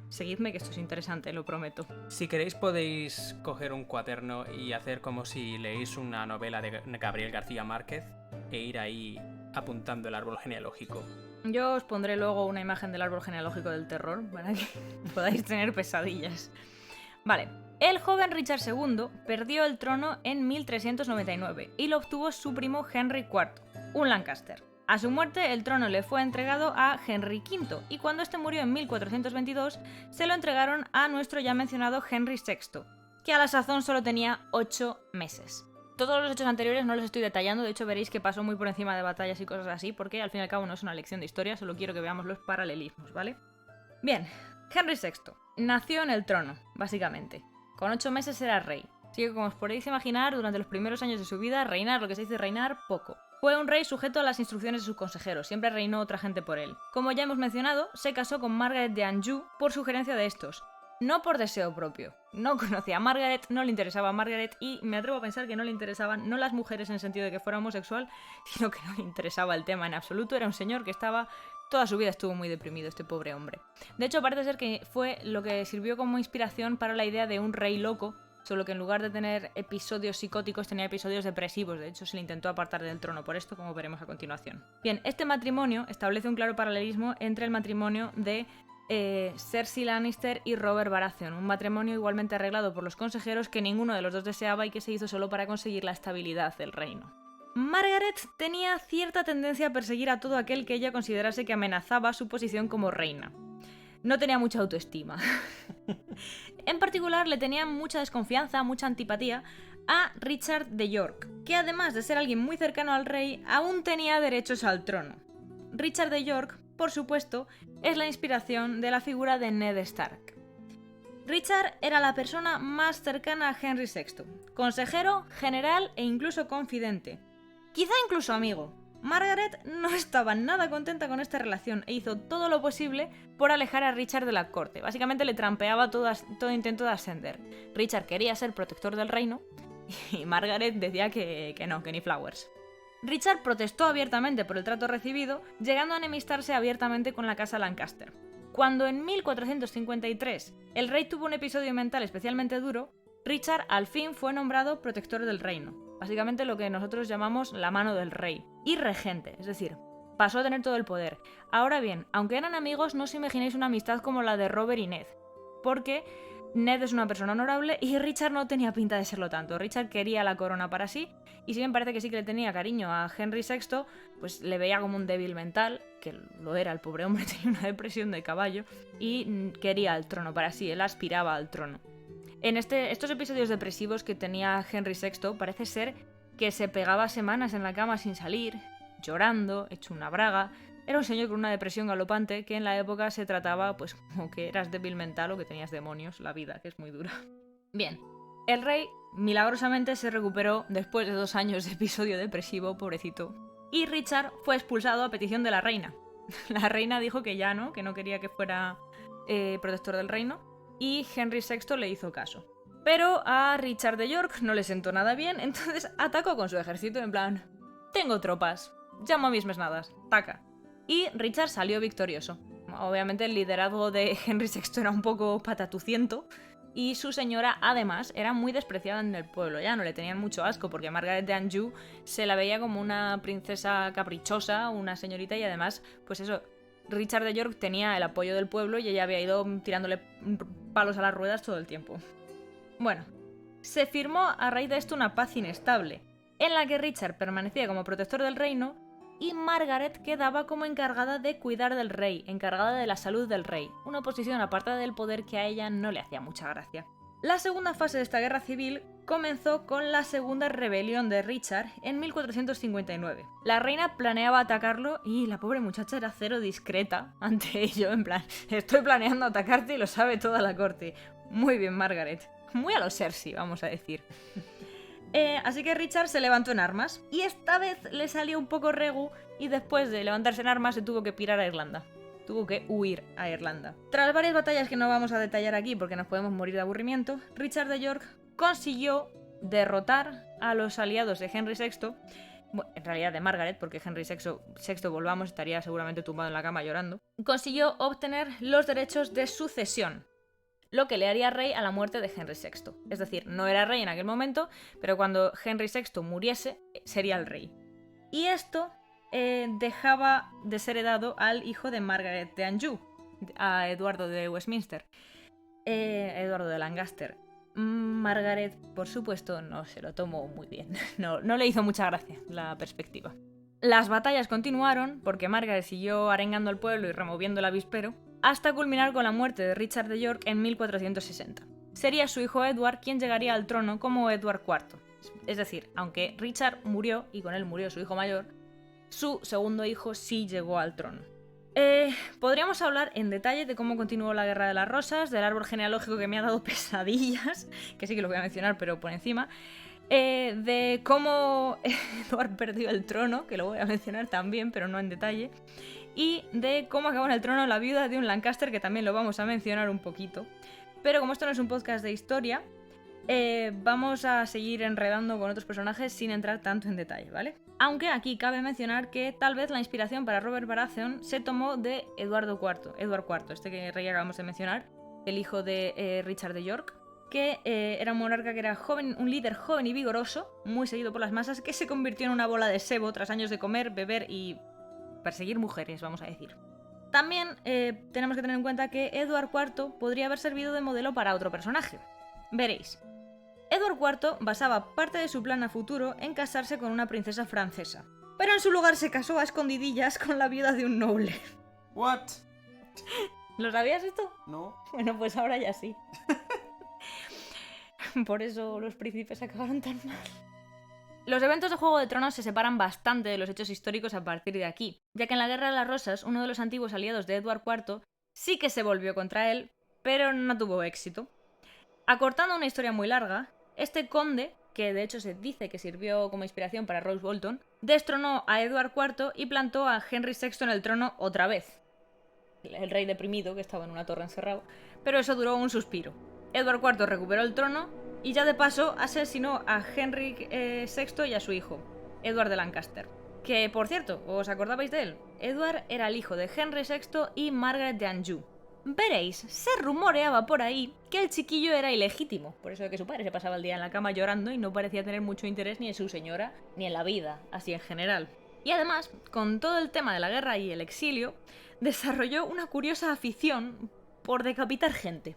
seguidme que esto es interesante, lo prometo. Si queréis podéis coger un cuaderno y hacer como si leéis una novela de Gabriel García Márquez e ir ahí apuntando el árbol genealógico. Yo os pondré luego una imagen del árbol genealógico del terror para que podáis tener pesadillas. Vale, el joven Richard II perdió el trono en 1399 y lo obtuvo su primo Henry IV, un Lancaster. A su muerte, el trono le fue entregado a Henry V, y cuando este murió en 1422, se lo entregaron a nuestro ya mencionado Henry VI, que a la sazón solo tenía 8 meses. Todos los hechos anteriores no los estoy detallando, de hecho veréis que pasó muy por encima de batallas y cosas así, porque al fin y al cabo no es una lección de historia, solo quiero que veamos los paralelismos, ¿vale? Bien, Henry VI nació en el trono, básicamente. Con 8 meses era rey. Así que como os podéis imaginar, durante los primeros años de su vida, reinar, lo que se dice reinar, poco. Fue un rey sujeto a las instrucciones de sus consejeros, siempre reinó otra gente por él. Como ya hemos mencionado, se casó con Margaret de Anjou por sugerencia de estos, no por deseo propio. No conocía a Margaret, no le interesaba a Margaret, y me atrevo a pensar que no le interesaban no las mujeres en el sentido de que fuera homosexual, sino que no le interesaba el tema en absoluto. Era un señor que toda su vida estuvo muy deprimido, este pobre hombre. De hecho, parece ser que fue lo que sirvió como inspiración para la idea de un rey loco, solo que en lugar de tener episodios psicóticos tenía episodios depresivos. De hecho, se le intentó apartar del trono por esto, como veremos a continuación. Bien, este matrimonio establece un claro paralelismo entre el matrimonio de Cersei Lannister y Robert Baratheon, un matrimonio igualmente arreglado por los consejeros que ninguno de los dos deseaba y que se hizo solo para conseguir la estabilidad del reino. Margaret tenía cierta tendencia a perseguir a todo aquel que ella considerase que amenazaba su posición como reina. No tenía mucha autoestima. En particular, le tenía mucha desconfianza, mucha antipatía a Richard de York, que además de ser alguien muy cercano al rey, aún tenía derechos al trono. Richard de York, por supuesto, es la inspiración de la figura de Ned Stark. Richard era la persona más cercana a Henry VI, consejero, general e incluso confidente. Quizá incluso amigo. Margaret no estaba nada contenta con esta relación e hizo todo lo posible por alejar a Richard de la corte. Básicamente le trampeaba todo intento de ascender. Richard quería ser protector del reino y Margaret decía que no, que ni flowers. Richard protestó abiertamente por el trato recibido, llegando a enemistarse abiertamente con la casa Lancaster. Cuando en 1453 el rey tuvo un episodio mental especialmente duro, Richard al fin fue nombrado protector del reino, básicamente lo que nosotros llamamos la mano del rey, y regente, es decir, pasó a tener todo el poder. Ahora bien, aunque eran amigos, no os imaginéis una amistad como la de Robert y Ned, porque Ned es una persona honorable y Richard no tenía pinta de serlo tanto. Richard quería la corona para sí, y si bien parece que sí que le tenía cariño a Henry VI, pues le veía como un débil mental que lo era, el pobre hombre tenía una depresión de caballo, y quería el trono para sí, él aspiraba al trono. En estos episodios depresivos que tenía Henry VI, parece ser que se pegaba semanas en la cama sin salir, llorando, hecho una braga. Era un señor con una depresión galopante que en la época se trataba pues como que eras débil mental o que tenías demonios, la vida, que es muy dura. Bien, el rey milagrosamente se recuperó después de 2 años de episodio depresivo, pobrecito, y Richard fue expulsado a petición de la reina. La reina dijo que ya no, que no quería que fuera protector del reino, y Henry VI le hizo caso. Pero a Richard de York no le sentó nada bien, entonces atacó con su ejército en plan: tengo tropas, llamo a mis mesnadas, taca. Y Richard salió victorioso. Obviamente el liderazgo de Henry VI era un poco patatuciento, y su señora, además, era muy despreciada en el pueblo. Ya no le tenían mucho asco, porque Margaret de Anjou se la veía como una princesa caprichosa, una señorita, y además, pues eso, Richard de York tenía el apoyo del pueblo y ella había ido tirándole palos a las ruedas todo el tiempo. Bueno, se firmó a raíz de esto una paz inestable, en la que Richard permanecía como protector del reino y Margaret quedaba como encargada de cuidar del rey, encargada de la salud del rey, una posición apartada del poder que a ella no le hacía mucha gracia. La segunda fase de esta guerra civil comenzó con la segunda rebelión de Richard en 1459. La reina planeaba atacarlo y la pobre muchacha era cero discreta ante ello, en plan, estoy planeando atacarte y lo sabe toda la corte. Muy bien, Margaret. Muy a lo Cersei, vamos a decir. Así que Richard se levantó en armas, y esta vez le salió un poco regu, y después de levantarse en armas se tuvo que pirar a Irlanda. Tuvo que huir a Irlanda. Tras varias batallas que no vamos a detallar aquí porque nos podemos morir de aburrimiento, Richard de York consiguió derrotar a los aliados de Henry VI, bueno, en realidad de Margaret, porque Henry VI, volvamos, estaría seguramente tumbado en la cama llorando. Consiguió obtener los derechos de sucesión, lo que le haría rey a la muerte de Henry VI. Es decir, no era rey en aquel momento, pero cuando Henry VI muriese, sería el rey. Y esto dejaba de ser heredado al hijo de Margaret de Anjou, a Eduardo de Westminster, Eduardo de Lancaster. Margaret, por supuesto, no se lo tomó muy bien. No le hizo mucha gracia la perspectiva. Las batallas continuaron porque Margaret siguió arengando al pueblo y removiendo el avispero, hasta culminar con la muerte de Richard de York en 1460. Sería su hijo Edward quien llegaría al trono como Edward IV. Es decir, aunque Richard murió y con él murió su hijo mayor, su segundo hijo sí llegó al trono. Podríamos hablar en detalle de cómo continuó la Guerra de las Rosas, del árbol genealógico que me ha dado pesadillas, que sí que lo voy a mencionar pero por encima, de cómo Edward perdió el trono, que lo voy a mencionar también pero no en detalle, y de cómo acabó en el trono la viuda de un Lancaster, que también lo vamos a mencionar un poquito. Pero como esto no es un podcast de historia, vamos a seguir enredando con otros personajes sin entrar tanto en detalle, ¿vale? Aunque aquí cabe mencionar que tal vez la inspiración para Robert Baratheon se tomó de Edward IV, este que rey acabamos de mencionar, el hijo de Richard de York, que era un monarca que era joven, un líder joven y vigoroso, muy seguido por las masas, que se convirtió en una bola de sebo tras años de comer, beber y perseguir mujeres, vamos a decir. También tenemos que tener en cuenta que Edward IV podría haber servido de modelo para otro personaje. Veréis. Edward IV basaba parte de su plan a futuro en casarse con una princesa francesa, pero en su lugar se casó a escondidillas con la viuda de un noble. ¿What? ¿Lo sabías esto? No. Bueno, pues ahora ya sí. Por eso los príncipes acabaron tan mal. Los eventos de Juego de Tronos se separan bastante de los hechos históricos a partir de aquí, ya que en la Guerra de las Rosas, uno de los antiguos aliados de Edward IV sí que se volvió contra él, pero no tuvo éxito. Acortando una historia muy larga, este conde, que de hecho se dice que sirvió como inspiración para Roose Bolton, destronó a Edward IV y plantó a Henry VI en el trono otra vez. El rey deprimido, que estaba en una torre encerrado, pero eso duró un suspiro. Edward IV recuperó el trono y ya de paso asesinó a Henry VI y a su hijo, Edward de Lancaster. Que, por cierto, ¿os acordabais de él? Edward era el hijo de Henry VI y Margaret de Anjou. Veréis, se rumoreaba por ahí que el chiquillo era ilegítimo, por eso de que su padre se pasaba el día en la cama llorando y no parecía tener mucho interés ni en su señora ni en la vida, así en general. Y además, con todo el tema de la guerra y el exilio, desarrolló una curiosa afición por decapitar gente.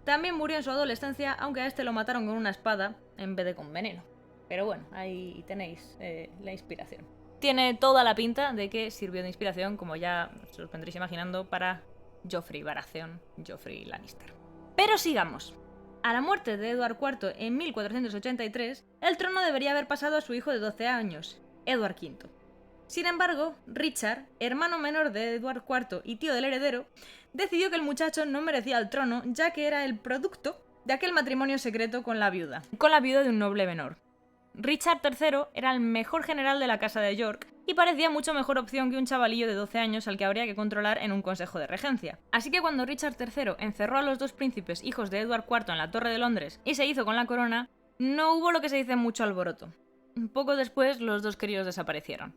También murió en su adolescencia, aunque a este lo mataron con una espada en vez de con veneno. Pero bueno, ahí tenéis la inspiración. tiene toda la pinta de que sirvió de inspiración, como ya os vendréis imaginando, para Joffrey Baratheon, Joffrey Lannister. Pero sigamos. A la muerte de Edward IV en 1483, el trono debería haber pasado a su hijo de 12 años, Edward V. Sin embargo, Richard, hermano menor de Edward IV y tío del heredero, decidió que el muchacho no merecía el trono, ya que era el producto de aquel matrimonio secreto con la viuda de un noble menor. Richard III era el mejor general de la casa de York y parecía mucho mejor opción que un chavalillo de 12 años al que habría que controlar en un consejo de regencia. Así que cuando Richard III encerró a los dos príncipes hijos de Edward IV en la Torre de Londres y se hizo con la corona, no hubo lo que se dice mucho alboroto. Poco después los dos críos desaparecieron.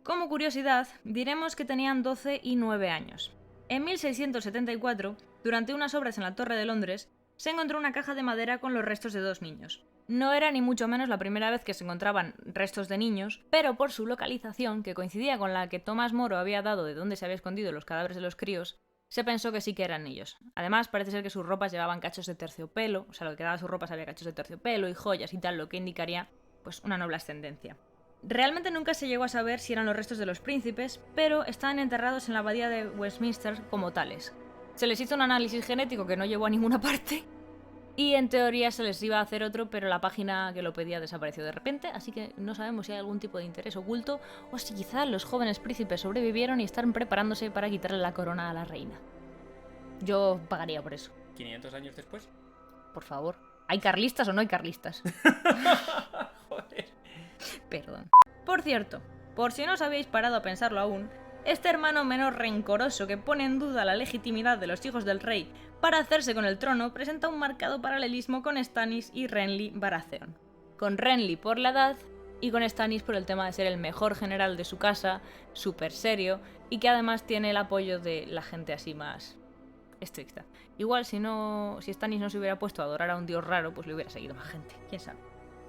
Como curiosidad, diremos que tenían 12 y 9 años. En 1674, durante unas obras en la Torre de Londres, se encontró una caja de madera con los restos de dos niños. No era ni mucho menos la primera vez que se encontraban restos de niños, pero por su localización, que coincidía con la que Tomás Moro había dado de dónde se había escondido los cadáveres de los críos, se pensó que sí que eran ellos. Además, parece ser que sus ropas llevaban cachos de terciopelo, o sea, lo que quedaba de sus ropas había cachos de terciopelo y joyas y tal, lo que indicaría, pues, una noble ascendencia. Realmente nunca se llegó a saber si eran los restos de los príncipes, pero estaban enterrados en la abadía de Westminster como tales. Se les hizo un análisis genético que no llevó a ninguna parte, y en teoría se les iba a hacer otro, pero la página que lo pedía desapareció de repente, así que no sabemos si hay algún tipo de interés oculto o si quizás los jóvenes príncipes sobrevivieron y están preparándose para quitarle la corona a la reina. Yo pagaría por eso. ¿500 años después? Por favor. ¿Hay carlistas o no hay carlistas? Joder. Perdón. Por cierto, por si no os habéis parado a pensarlo aún, este hermano menor rencoroso que pone en duda la legitimidad de los hijos del rey para hacerse con el trono presenta un marcado paralelismo con Stannis y Renly Baratheon. Con Renly por la edad y con Stannis por el tema de ser el mejor general de su casa, súper serio y que además tiene el apoyo de la gente así más estricta. Igual si Stannis no se hubiera puesto a adorar a un dios raro, pues le hubiera seguido más gente, quién sabe.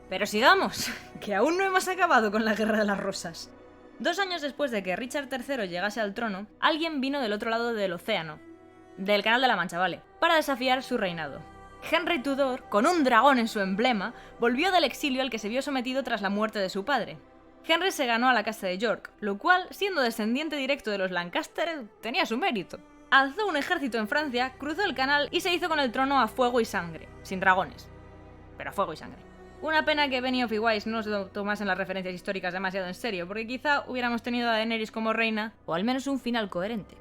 Pero sigamos, que aún no hemos acabado con la Guerra de las Rosas. 2 años después de que Richard III llegase al trono, alguien vino del otro lado del océano, del Canal de la Mancha, vale, para desafiar su reinado. Henry Tudor, con un dragón en su emblema, volvió del exilio al que se vio sometido tras la muerte de su padre. Henry se ganó a la casa de York, lo cual, siendo descendiente directo de los Lancaster, tenía su mérito. Alzó un ejército en Francia, cruzó el canal y se hizo con el trono a fuego y sangre, sin dragones, pero a fuego y sangre. Una pena que Benioff y Weiss no se tomasen las referencias históricas demasiado en serio, porque quizá hubiéramos tenido a Daenerys como reina, o al menos un final coherente.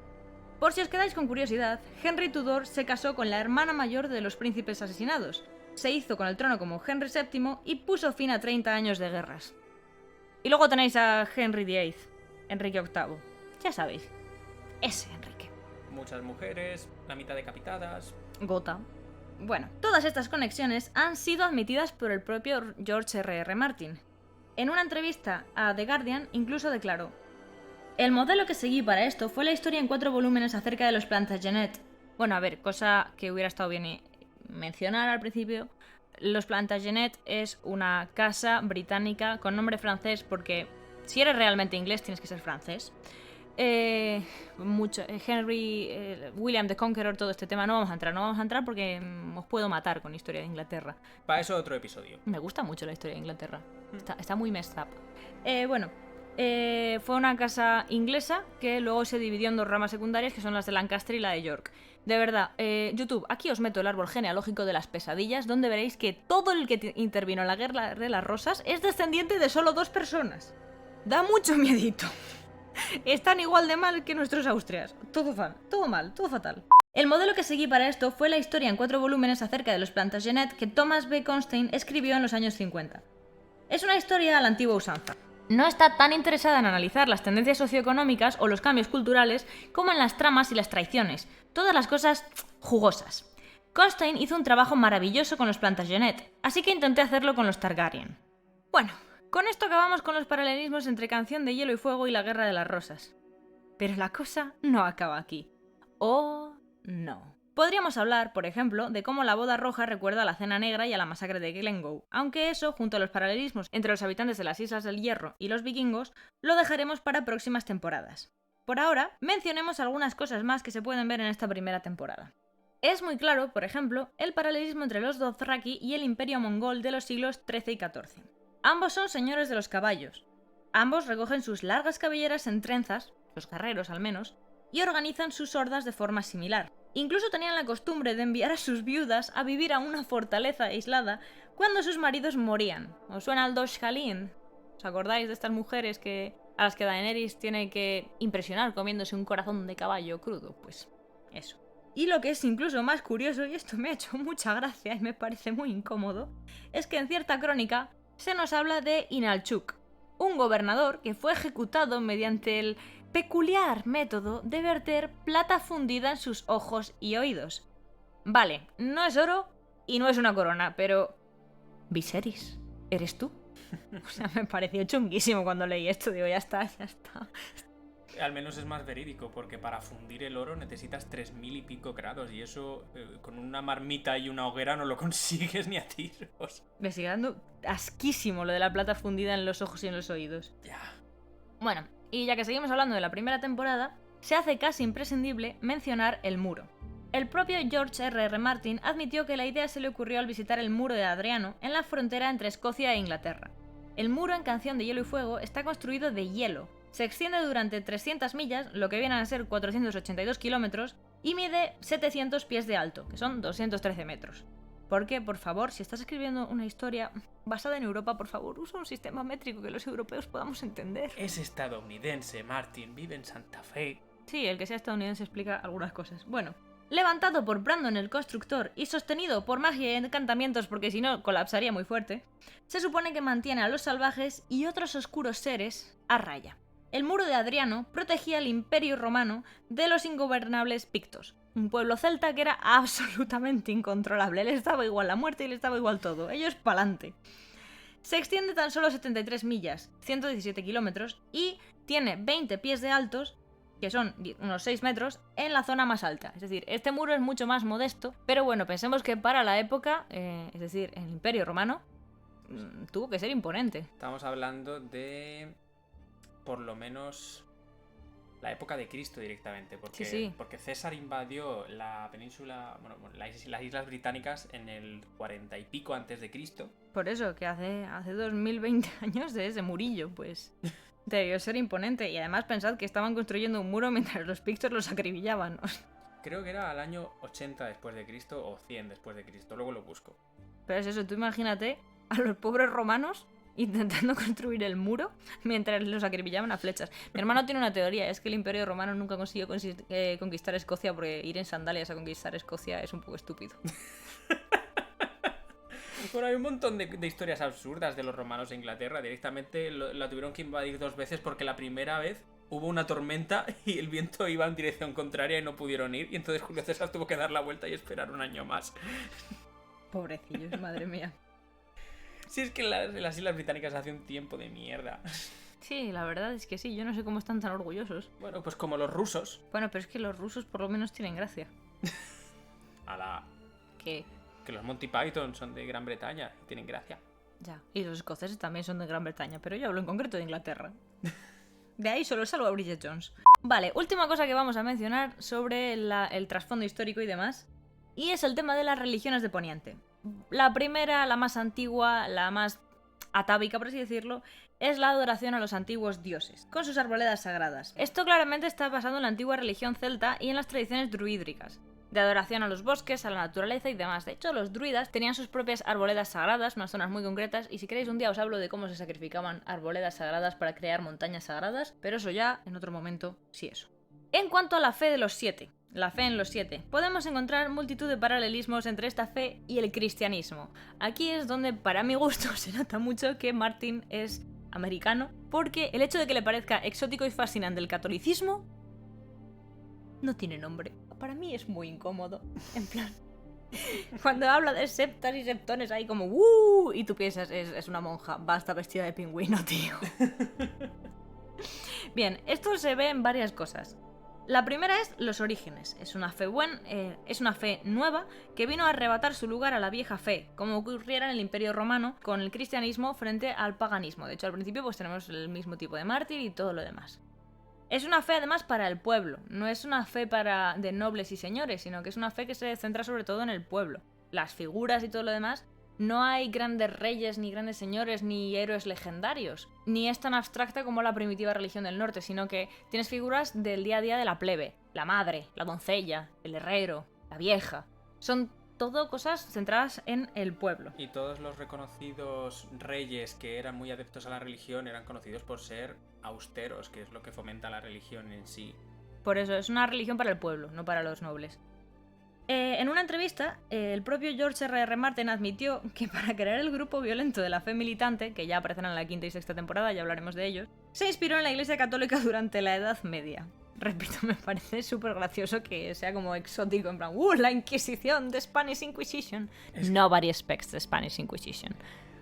Por si os quedáis con curiosidad, Henry Tudor se casó con la hermana mayor de los príncipes asesinados, se hizo con el trono como Henry VII y puso fin a 30 años de guerras. Y luego tenéis a Henry VIII, Enrique VIII. Ya sabéis, ese Enrique. Muchas mujeres, la mitad decapitadas. Gota. Bueno, todas estas conexiones han sido admitidas por el propio George R.R. Martin. En una entrevista a The Guardian incluso declaró: el modelo que seguí para esto fue la historia en 4 volúmenes acerca de los Plantagenet. Bueno, a ver, cosa que hubiera estado bien mencionar al principio. Los Plantagenet es una casa británica con nombre francés porque si eres realmente inglés tienes que ser francés. William the Conqueror, todo este tema no vamos a entrar porque os puedo matar con historia de Inglaterra. Para eso otro episodio. Me gusta mucho la historia de Inglaterra. Está muy messed up. Fue una casa inglesa que luego se dividió en 2 ramas secundarias que son las de Lancaster y la de York. De verdad, YouTube, aquí os meto el árbol genealógico de las pesadillas, donde veréis que todo el que intervino en la Guerra de las Rosas es descendiente de solo 2 personas. Da mucho miedito. Están igual de mal que nuestros Austrias. Todo mal, todo fatal. El modelo que seguí para esto fue la historia en 4 volúmenes acerca de los Plantagenet que Thomas B. Constein escribió en los años 50. Es una historia a la antigua usanza. No está tan interesada en analizar las tendencias socioeconómicas o los cambios culturales como en las tramas y las traiciones, todas las cosas jugosas. Constein hizo un trabajo maravilloso con los Plantagenet, así que intenté hacerlo con los Targaryen. Bueno, con esto acabamos con los paralelismos entre Canción de Hielo y Fuego y la Guerra de las Rosas. Pero la cosa no acaba aquí. ¡Oh, no! Podríamos hablar, por ejemplo, de cómo la boda roja recuerda a la Cena Negra y a la masacre de Glencoe, aunque eso, junto a los paralelismos entre los habitantes de las Islas del Hierro y los vikingos, lo dejaremos para próximas temporadas. Por ahora, mencionemos algunas cosas más que se pueden ver en esta primera temporada. Es muy claro, por ejemplo, el paralelismo entre los Dothraki y el imperio mongol de los siglos XIII y XIV. Ambos son señores de los caballos. Ambos recogen sus largas cabelleras en trenzas, los guerreros al menos, y organizan sus hordas de forma similar. Incluso tenían la costumbre de enviar a sus viudas a vivir a una fortaleza aislada cuando sus maridos morían. ¿Os suena al Dosh Khalin? ¿Os acordáis de estas mujeres a las que Daenerys tiene que impresionar comiéndose un corazón de caballo crudo? Pues eso. Y lo que es incluso más curioso, y esto me ha hecho mucha gracia y me parece muy incómodo, es que en cierta crónica se nos habla de Inalchuk, un gobernador que fue ejecutado mediante el peculiar método de verter plata fundida en sus ojos y oídos. Vale, no es oro y no es una corona, pero... Viserys, ¿eres tú? O sea, me pareció chunguísimo cuando leí esto, digo, ya está. Al menos es más verídico, porque para fundir el oro necesitas 3000 y pico grados, y eso con una marmita y una hoguera no lo consigues ni a tiros. Me sigue dando asquísimo lo de la plata fundida en los ojos y en los oídos. Ya. Bueno, y ya que seguimos hablando de la primera temporada, se hace casi imprescindible mencionar el muro. El propio George R.R. Martin admitió que la idea se le ocurrió al visitar el muro de Adriano en la frontera entre Escocia e Inglaterra. El muro en Canción de Hielo y Fuego está construido de hielo. Se extiende durante 300 millas, lo que vienen a ser 482 kilómetros, y mide 700 pies de alto, que son 213 metros. Porque, por favor, si estás escribiendo una historia basada en Europa, por favor, usa un sistema métrico que los europeos podamos entender. Es estadounidense, Martin, vive en Santa Fe. Sí, el que sea estadounidense explica algunas cosas. Bueno, levantado por Brandon el constructor y sostenido por magia y encantamientos porque si no colapsaría muy fuerte, se supone que mantiene a los salvajes y otros oscuros seres a raya. El muro de Adriano protegía al Imperio Romano de los ingobernables pictos, un pueblo celta que era absolutamente incontrolable. Le estaba igual la muerte y le estaba igual todo. Ellos pa'lante. Se extiende tan solo 73 millas, 117 kilómetros, y tiene 20 pies de altos, que son unos 6 metros, en la zona más alta. Es decir, este muro es mucho más modesto, pero bueno, pensemos que para la época, es decir, el Imperio Romano, tuvo que ser imponente. Estamos hablando de... por lo menos la época de Cristo directamente, porque, sí. Porque César invadió la península, bueno, las Islas Británicas en el 40 y pico antes de Cristo. Por eso, que hace 2020 años de ese murillo, pues debió ser imponente. Y además pensad que estaban construyendo un muro mientras los pictos los acribillaban. Creo que era al año 80 después de Cristo o 100 después de Cristo, luego lo busco. Pero es eso, tú imagínate a los pobres romanos intentando construir el muro mientras los acribillaban a flechas. Mi hermano tiene una teoría, es que el Imperio Romano nunca consiguió conquistar Escocia porque ir en sandalias a conquistar Escocia es un poco estúpido. Bueno, hay un montón de historias absurdas de los romanos e Inglaterra. Directamente la tuvieron que invadir 2 veces porque la primera vez hubo una tormenta y el viento iba en dirección contraria y no pudieron ir, y entonces Julio César tuvo que dar la vuelta y esperar un año más. Pobrecillos, madre mía. Sí, es que las Islas Británicas hace un tiempo de mierda. Sí, la verdad es que sí, yo no sé cómo están tan orgullosos. Bueno, pues como los rusos. Bueno, pero es que los rusos por lo menos tienen gracia. ¿Qué? Que los Monty Python son de Gran Bretaña y tienen gracia. Ya, y los escoceses también son de Gran Bretaña, pero yo hablo en concreto de Inglaterra. De ahí solo salvo a Bridget Jones. Vale, última cosa que vamos a mencionar sobre el trasfondo histórico y demás, y es el tema de las religiones de Poniente. La primera, la más antigua, la más atávica, por así decirlo, es la adoración a los antiguos dioses, con sus arboledas sagradas. Esto claramente está basado en la antigua religión celta y en las tradiciones druídricas, de adoración a los bosques, a la naturaleza y demás. De hecho, los druidas tenían sus propias arboledas sagradas, unas zonas muy concretas, y si queréis un día os hablo de cómo se sacrificaban arboledas sagradas para crear montañas sagradas, pero eso ya en otro momento, sí eso. En cuanto a la fe de los 7, la fe en los 7, podemos encontrar multitud de paralelismos entre esta fe y el cristianismo. Aquí es donde, para mi gusto, se nota mucho que Martin es americano, porque el hecho de que le parezca exótico y fascinante el catolicismo no tiene nombre. Para mí es muy incómodo. En plan, cuando habla de septas y septones ahí como ¡uh! Y tú piensas, es una monja, va a estar vestida de pingüino, tío. Bien, esto se ve en varias cosas. La primera es los orígenes. Es una fe nueva que vino a arrebatar su lugar a la vieja fe, como ocurriera en el Imperio Romano con el cristianismo frente al paganismo. De hecho, al principio pues tenemos el mismo tipo de mártir y todo lo demás. Es una fe además para el pueblo, no es una fe de nobles y señores, sino que es una fe que se centra sobre todo en el pueblo. Las figuras y todo lo demás no hay grandes reyes, ni grandes señores, ni héroes legendarios. Ni es tan abstracta como la primitiva religión del norte, sino que tienes figuras del día a día de la plebe. La madre, la doncella, el herrero, la vieja. Son todo cosas centradas en el pueblo. Y todos los reconocidos reyes que eran muy adeptos a la religión eran conocidos por ser austeros, que es lo que fomenta la religión en sí. Por eso, es una religión para el pueblo, no para los nobles. En una entrevista, el propio George R.R. Martin admitió que para crear el grupo violento de la fe militante, que ya aparecerán en la 5ª y 6ª temporada, ya hablaremos de ellos, se inspiró en la Iglesia Católica durante la Edad Media. Repito, me parece súper gracioso que sea como exótico, en plan, la Inquisición, the Spanish Inquisition. Nobody expects the Spanish Inquisition.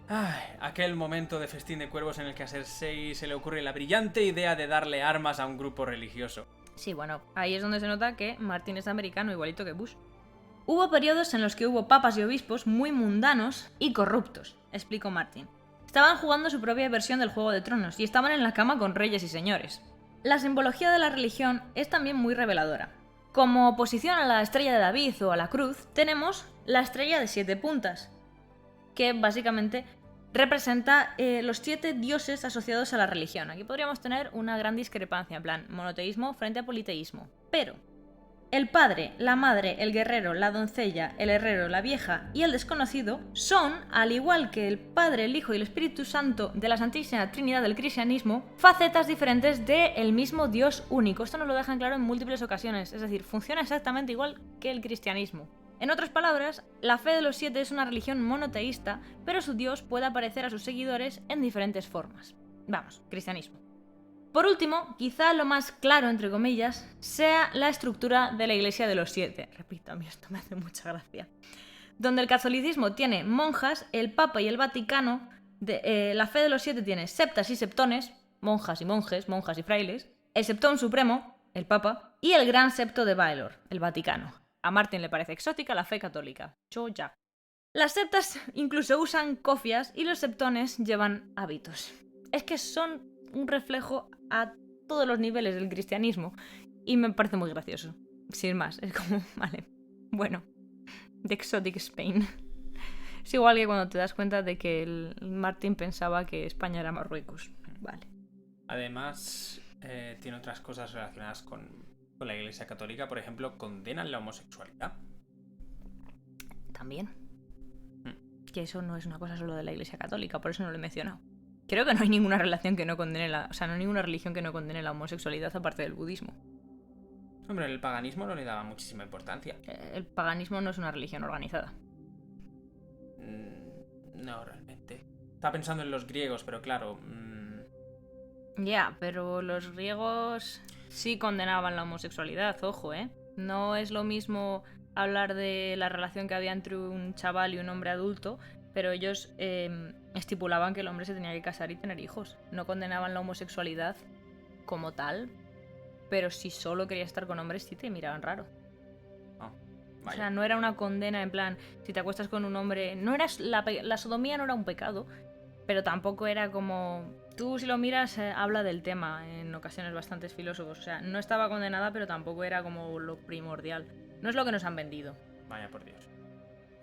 Ay, aquel momento de festín de cuervos en el que a Cersei se le ocurre la brillante idea de darle armas a un grupo religioso. Sí, bueno, ahí es donde se nota que Martin es americano, igualito que Bush. Hubo periodos en los que hubo papas y obispos muy mundanos y corruptos, explicó Martin. Estaban jugando su propia versión del Juego de Tronos y estaban en la cama con reyes y señores. La simbología de la religión es también muy reveladora. Como oposición a la estrella de David o a la cruz, tenemos la estrella de 7 puntas, que básicamente representa los 7 dioses asociados a la religión. Aquí podríamos tener una gran discrepancia, en plan, monoteísmo frente a politeísmo. Pero el padre, la madre, el guerrero, la doncella, el herrero, la vieja y el desconocido son, al igual que el Padre, el Hijo y el Espíritu Santo de la Santísima Trinidad del cristianismo, facetas diferentes del mismo Dios único. Esto nos lo dejan claro en múltiples ocasiones, es decir, funciona exactamente igual que el cristianismo. En otras palabras, la fe de los 7 es una religión monoteísta, pero su Dios puede aparecer a sus seguidores en diferentes formas. Vamos, cristianismo. Por último, quizá lo más claro, entre comillas, sea la estructura de la Iglesia de los 7. Repito, a mí esto me hace mucha gracia. Donde el catolicismo tiene monjas, el Papa y el Vaticano, la fe de los 7 tiene septas y septones, monjas y monjes, monjas y frailes, el septón supremo, el Papa, y el gran septo de Baelor, el Vaticano. A Martin le parece exótica la fe católica. Yo ya. Las septas incluso usan cofias y los septones llevan hábitos. Es que son un reflejo a todos los niveles del cristianismo y me parece muy gracioso. Sin más, es como, vale, bueno, The Exotic Spain. Es igual que cuando te das cuenta de que el Martin pensaba que España era Marruecos. Vale. Además, tiene otras cosas relacionadas con la Iglesia Católica. Por ejemplo, condenan la homosexualidad. También. Que eso no es una cosa solo de la Iglesia Católica, por eso no lo he mencionado. Creo que no hay ninguna relación que no condene no hay ninguna religión que no condene la homosexualidad aparte del budismo. Hombre, el paganismo no le daba muchísima importancia. El paganismo no es una religión organizada. No, realmente. Estaba pensando en los griegos, pero claro... Ya, pero los griegos sí condenaban la homosexualidad, ojo, ¿eh? No es lo mismo hablar de la relación que había entre un chaval y un hombre adulto, pero ellos estipulaban que el hombre se tenía que casar y tener hijos. No condenaban la homosexualidad como tal, pero si solo querías estar con hombres sí te miraban raro. O sea, no era una condena en plan, si te acuestas con un hombre... No era la sodomía no era un pecado, pero tampoco era como... Tú si lo miras habla del tema en ocasiones bastantes filósofos. O sea, no estaba condenada, pero tampoco era como lo primordial. No es lo que nos han vendido. Vaya por Dios.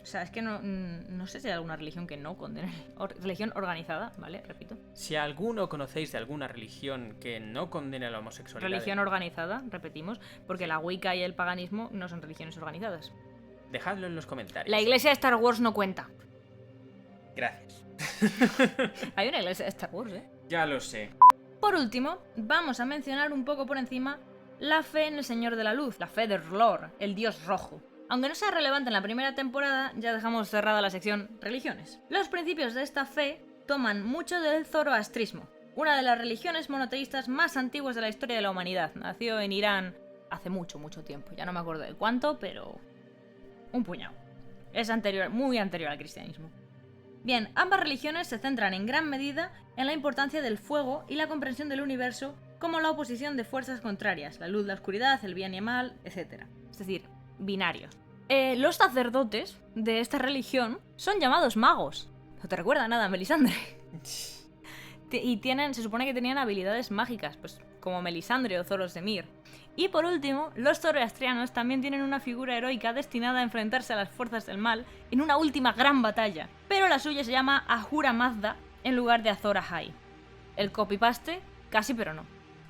O sea, es que no sé si hay alguna religión que no condene. Religión organizada, ¿vale? Repito. Si alguno conocéis de alguna religión que no condene la homosexualidad... Religión organizada, repetimos, porque la Wicca y el paganismo no son religiones organizadas. Dejadlo en los comentarios. La iglesia de Star Wars no cuenta. Gracias. Hay una iglesia de Star Wars, ¿eh? Ya lo sé. Por último, vamos a mencionar un poco por encima la fe en el Señor de la Luz, la fe de R'hllor, el dios rojo. Aunque no sea relevante en la primera temporada, ya dejamos cerrada la sección religiones. Los principios de esta fe toman mucho del zoroastrismo, una de las religiones monoteístas más antiguas de la historia de la humanidad. Nació en Irán hace mucho, mucho tiempo. Ya no me acuerdo de cuánto, pero un puñado. Es muy anterior al cristianismo. Bien, ambas religiones se centran en gran medida en la importancia del fuego y la comprensión del universo como la oposición de fuerzas contrarias, la luz, la oscuridad, el bien y el mal, etc. Es decir, binarios. Los sacerdotes de esta religión son llamados magos. ¿No te recuerda nada, Melisandre? Y se supone que tenían habilidades mágicas, pues como Melisandre o Zoros de Mir. Y por último, los zoroastrianos también tienen una figura heroica destinada a enfrentarse a las fuerzas del mal en una última gran batalla. Pero la suya se llama Ahura Mazda en lugar de Azor Ahai. El copy-paste, casi pero no.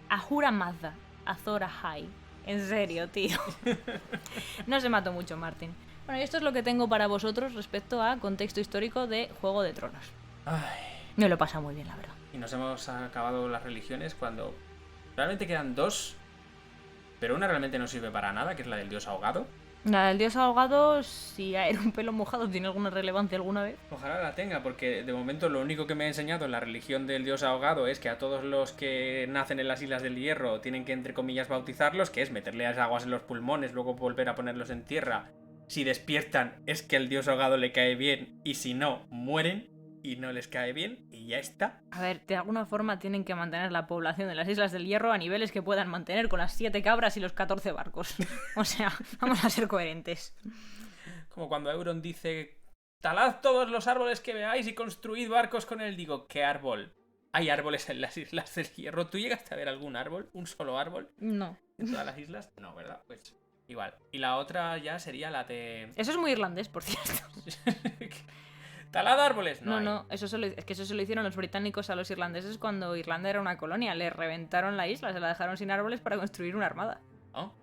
Ahura Mazda, Azor Ahai. En serio, tío. No se mató mucho, Martín. Bueno, y esto es lo que tengo para vosotros respecto a contexto histórico de Juego de Tronos. Ay. Me lo he pasado muy bien, la verdad. Y nos hemos acabado las religiones cuando realmente quedan dos, pero una realmente no sirve para nada, que es la del dios ahogado. La del dios ahogado, si era un pelo mojado, ¿tiene alguna relevancia alguna vez? Ojalá la tenga, porque de momento lo único que me ha enseñado en la religión del dios ahogado es que a todos los que nacen en las Islas del Hierro tienen que, entre comillas, bautizarlos, que es meterle las aguas en los pulmones, luego volver a ponerlos en tierra. Si despiertan es que el dios ahogado le cae bien, y si no, mueren y no les cae bien, y ya está. A ver, de alguna forma tienen que mantener la población de las Islas del Hierro a niveles que puedan mantener con las 7 cabras y los 14 barcos. O sea, vamos a ser coherentes. Como cuando Euron dice: talad todos los árboles que veáis y construid barcos con él. Digo, ¿qué árbol? ¿Hay árboles en las Islas del Hierro? ¿Tú llegaste a ver algún árbol? ¿Un solo árbol? No. ¿En todas las islas? No, ¿verdad? Pues igual. Y la otra ya sería la de... Eso es muy irlandés, por cierto. ¿Talad árboles? No, es que eso se lo hicieron los británicos a los irlandeses cuando Irlanda era una colonia. Les reventaron la isla, se la dejaron sin árboles para construir una armada. ¿Oh?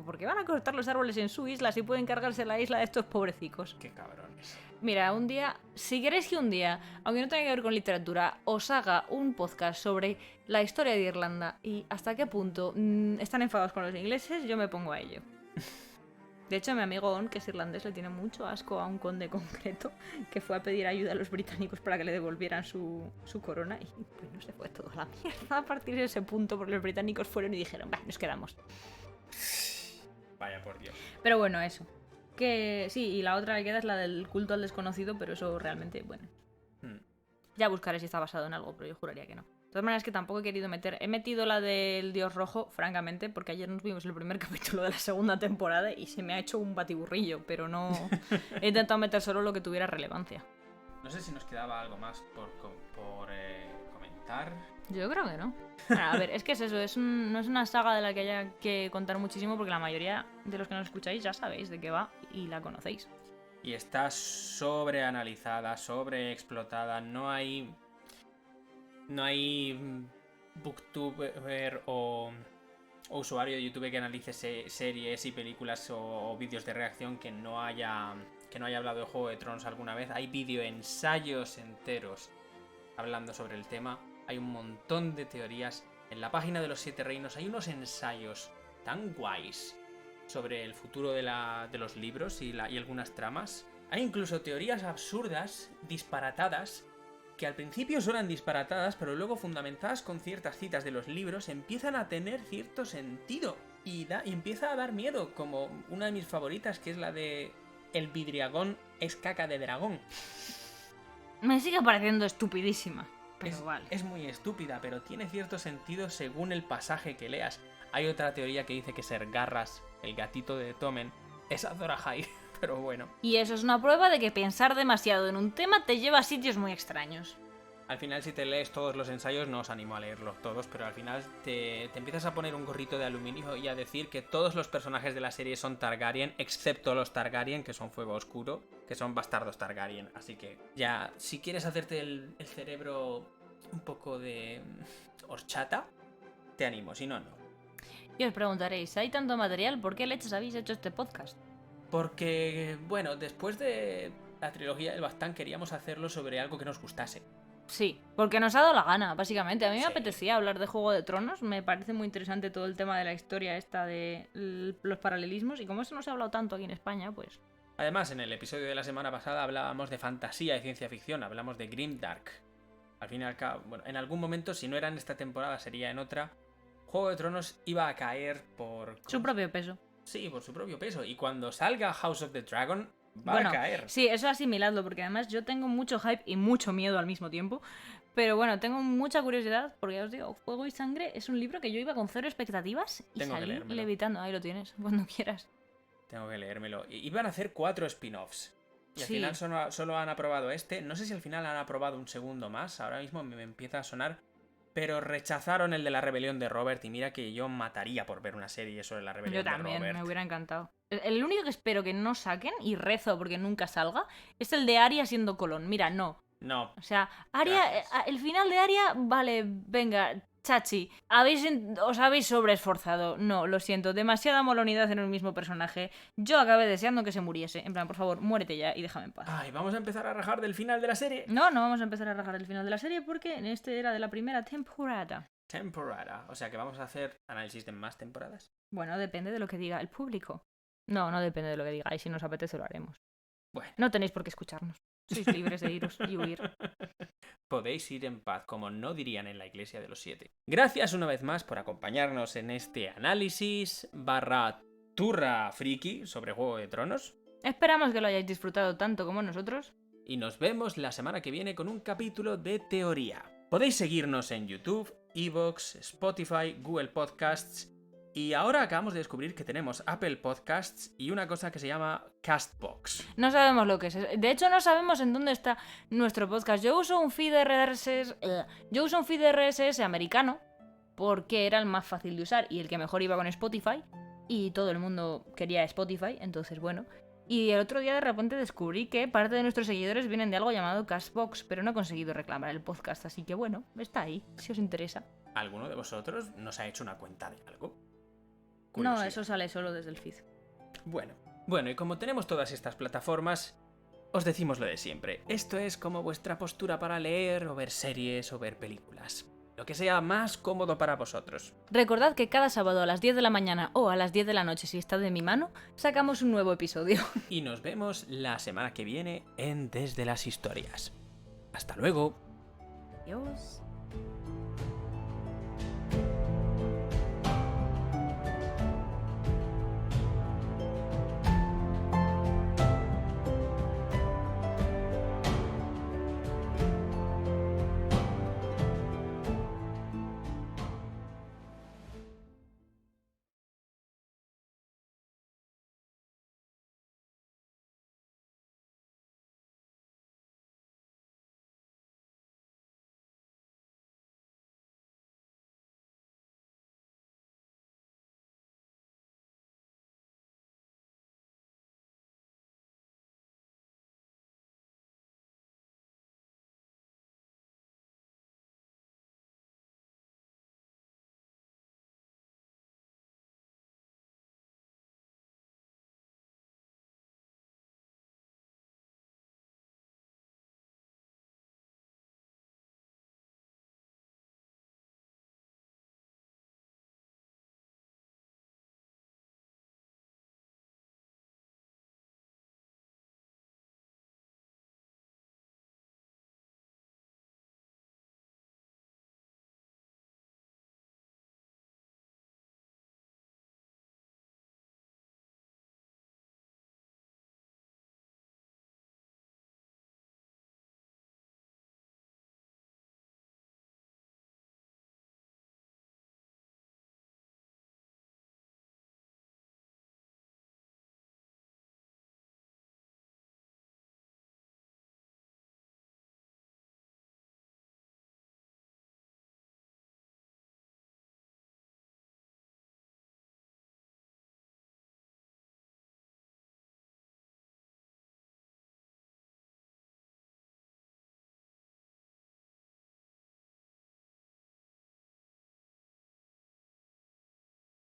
¿Por qué van a cortar los árboles en su isla si pueden cargarse la isla de estos pobrecicos? Qué cabrones. Mira, un día, si queréis que un día, aunque no tenga que ver con literatura, os haga un podcast sobre la historia de Irlanda y hasta qué punto están enfadados con los ingleses, yo me pongo a ello. De hecho, mi amigo On, que es irlandés, le tiene mucho asco a un conde concreto que fue a pedir ayuda a los británicos para que le devolvieran su corona y pues no se fue todo a la mierda a partir de ese punto porque los británicos fueron y dijeron, va, nos quedamos. Vaya por Dios. Pero bueno, eso. Que sí, y la otra que queda es la del culto al desconocido, pero eso realmente, bueno. Ya buscaré si está basado en algo, pero yo juraría que no. De todas maneras, que tampoco he querido meter. He metido la del dios rojo, francamente, porque ayer nos vimos el primer capítulo de la segunda temporada y se me ha hecho un batiburrillo, pero no. He intentado meter solo lo que tuviera relevancia. No sé si nos quedaba algo más por comentar. Yo creo que no. Bueno, a ver, es que es eso, no es una saga de la que haya que contar muchísimo porque la mayoría de los que nos escucháis ya sabéis de qué va y la conocéis. Y está sobreanalizada, sobreexplotada, no hay booktuber o usuario de YouTube que analice series y películas o vídeos de reacción que no haya hablado de Juego de Tronos alguna vez. Hay ensayos enteros hablando sobre el tema. Hay un montón de teorías. En la página de los 7 reinos hay unos ensayos tan guays sobre el futuro de los libros y algunas tramas. Hay incluso teorías absurdas, disparatadas, que al principio suenan disparatadas, pero luego fundamentadas con ciertas citas de los libros empiezan a tener cierto sentido y empieza a dar miedo, como una de mis favoritas, que es la de el vidriagón es caca de dragón. Me sigue pareciendo estupidísima, pero vale. Es muy estúpida, pero tiene cierto sentido según el pasaje que leas. Hay otra teoría que dice que Ser Garras, el gatito de Tommen, es Azor Ahai. Pero bueno. Y eso es una prueba de que pensar demasiado en un tema te lleva a sitios muy extraños. Al final, si te lees todos los ensayos, no os animo a leerlos todos, pero al final te empiezas a poner un gorrito de aluminio y a decir que todos los personajes de la serie son Targaryen, excepto los Targaryen, que son Fuego Oscuro, que son bastardos Targaryen. Así que ya, si quieres hacerte el cerebro un poco de horchata, te animo, si no, no. Y os preguntaréis, ¿hay tanto material? ¿Por qué leches habéis hecho este podcast? Porque, bueno, después de la trilogía del Bastán queríamos hacerlo sobre algo que nos gustase. Sí, porque nos ha dado la gana, básicamente. A mí me apetecía hablar de Juego de Tronos. Me parece muy interesante todo el tema de la historia esta de los paralelismos. Y como eso no se ha hablado tanto aquí en España, pues... Además, en el episodio de la semana pasada hablábamos de fantasía y ciencia ficción. Hablamos de Grimdark. Al fin y al cabo, bueno, en algún momento, si no era en esta temporada, sería en otra. Juego de Tronos iba a caer por... su propio peso. Sí, por su propio peso. Y cuando salga House of the Dragon, va a caer. Sí, eso asimiladlo, porque además yo tengo mucho hype y mucho miedo al mismo tiempo. Pero bueno, tengo mucha curiosidad, porque ya os digo, Fuego y Sangre es un libro que yo iba con 0 expectativas y salí levitando. Ahí lo tienes, cuando quieras. Tengo que leérmelo. Iban a hacer 4 spin-offs. Y al Sí. final solo han aprobado este. No sé si al final han aprobado un segundo más. Ahora mismo me empieza a sonar. Pero rechazaron el de la rebelión de Robert. Y mira que yo mataría por ver una serie sobre la rebelión Yo también, de Robert. me hubiera encantado. El único que espero que no saquen, y rezo porque nunca salga, es el de Arya siendo Colón. Mira, no. No. O sea, Arya, Gracias. el final de Arya, vale, venga, chachi, os habéis sobreesforzado. No, lo siento, demasiada molonidad en un mismo personaje. Yo acabé deseando que se muriese. En plan, por favor, muérete ya y déjame en paz. Ay, vamos a empezar a rajar del final de la serie. No, no vamos a empezar a rajar el final de la serie porque este era de la primera temporada. Temporada. O sea que vamos a hacer análisis de más temporadas. Bueno, depende de lo que diga el público. No, no depende de lo que digáis. Si nos apetece, lo haremos. Bueno. No tenéis por qué escucharnos. Sois libres de iros y huir. Podéis ir en paz, como no dirían en la Iglesia de los 7. Gracias una vez más por acompañarnos en este análisis / turra friki sobre Juego de Tronos. Esperamos que lo hayáis disfrutado tanto como nosotros. Y nos vemos la semana que viene con un capítulo de teoría. Podéis seguirnos en YouTube, Evox, Spotify, Google Podcasts. Y ahora acabamos de descubrir que tenemos Apple Podcasts y una cosa que se llama Castbox. No sabemos lo que es. De hecho, no sabemos en dónde está nuestro podcast. Yo uso un feed RSS americano porque era el más fácil de usar y el que mejor iba con Spotify. Y todo el mundo quería Spotify, entonces bueno. Y el otro día de repente descubrí que parte de nuestros seguidores vienen de algo llamado Castbox, pero no he conseguido reclamar el podcast, así que bueno, está ahí, si os interesa. ¿Alguno de vosotros nos ha hecho una cuenta de algo? No, Curiosidad. eso sale solo desde el feed. Bueno, y como tenemos todas estas plataformas, os decimos lo de siempre. Esto es como vuestra postura para leer o ver series o ver películas. Lo que sea más cómodo para vosotros. Recordad que cada sábado a las 10 de la mañana o a las 10 de la noche, si está de mi mano, sacamos un nuevo episodio. Y nos vemos la semana que viene en Desde las Historias. Hasta luego. Adiós.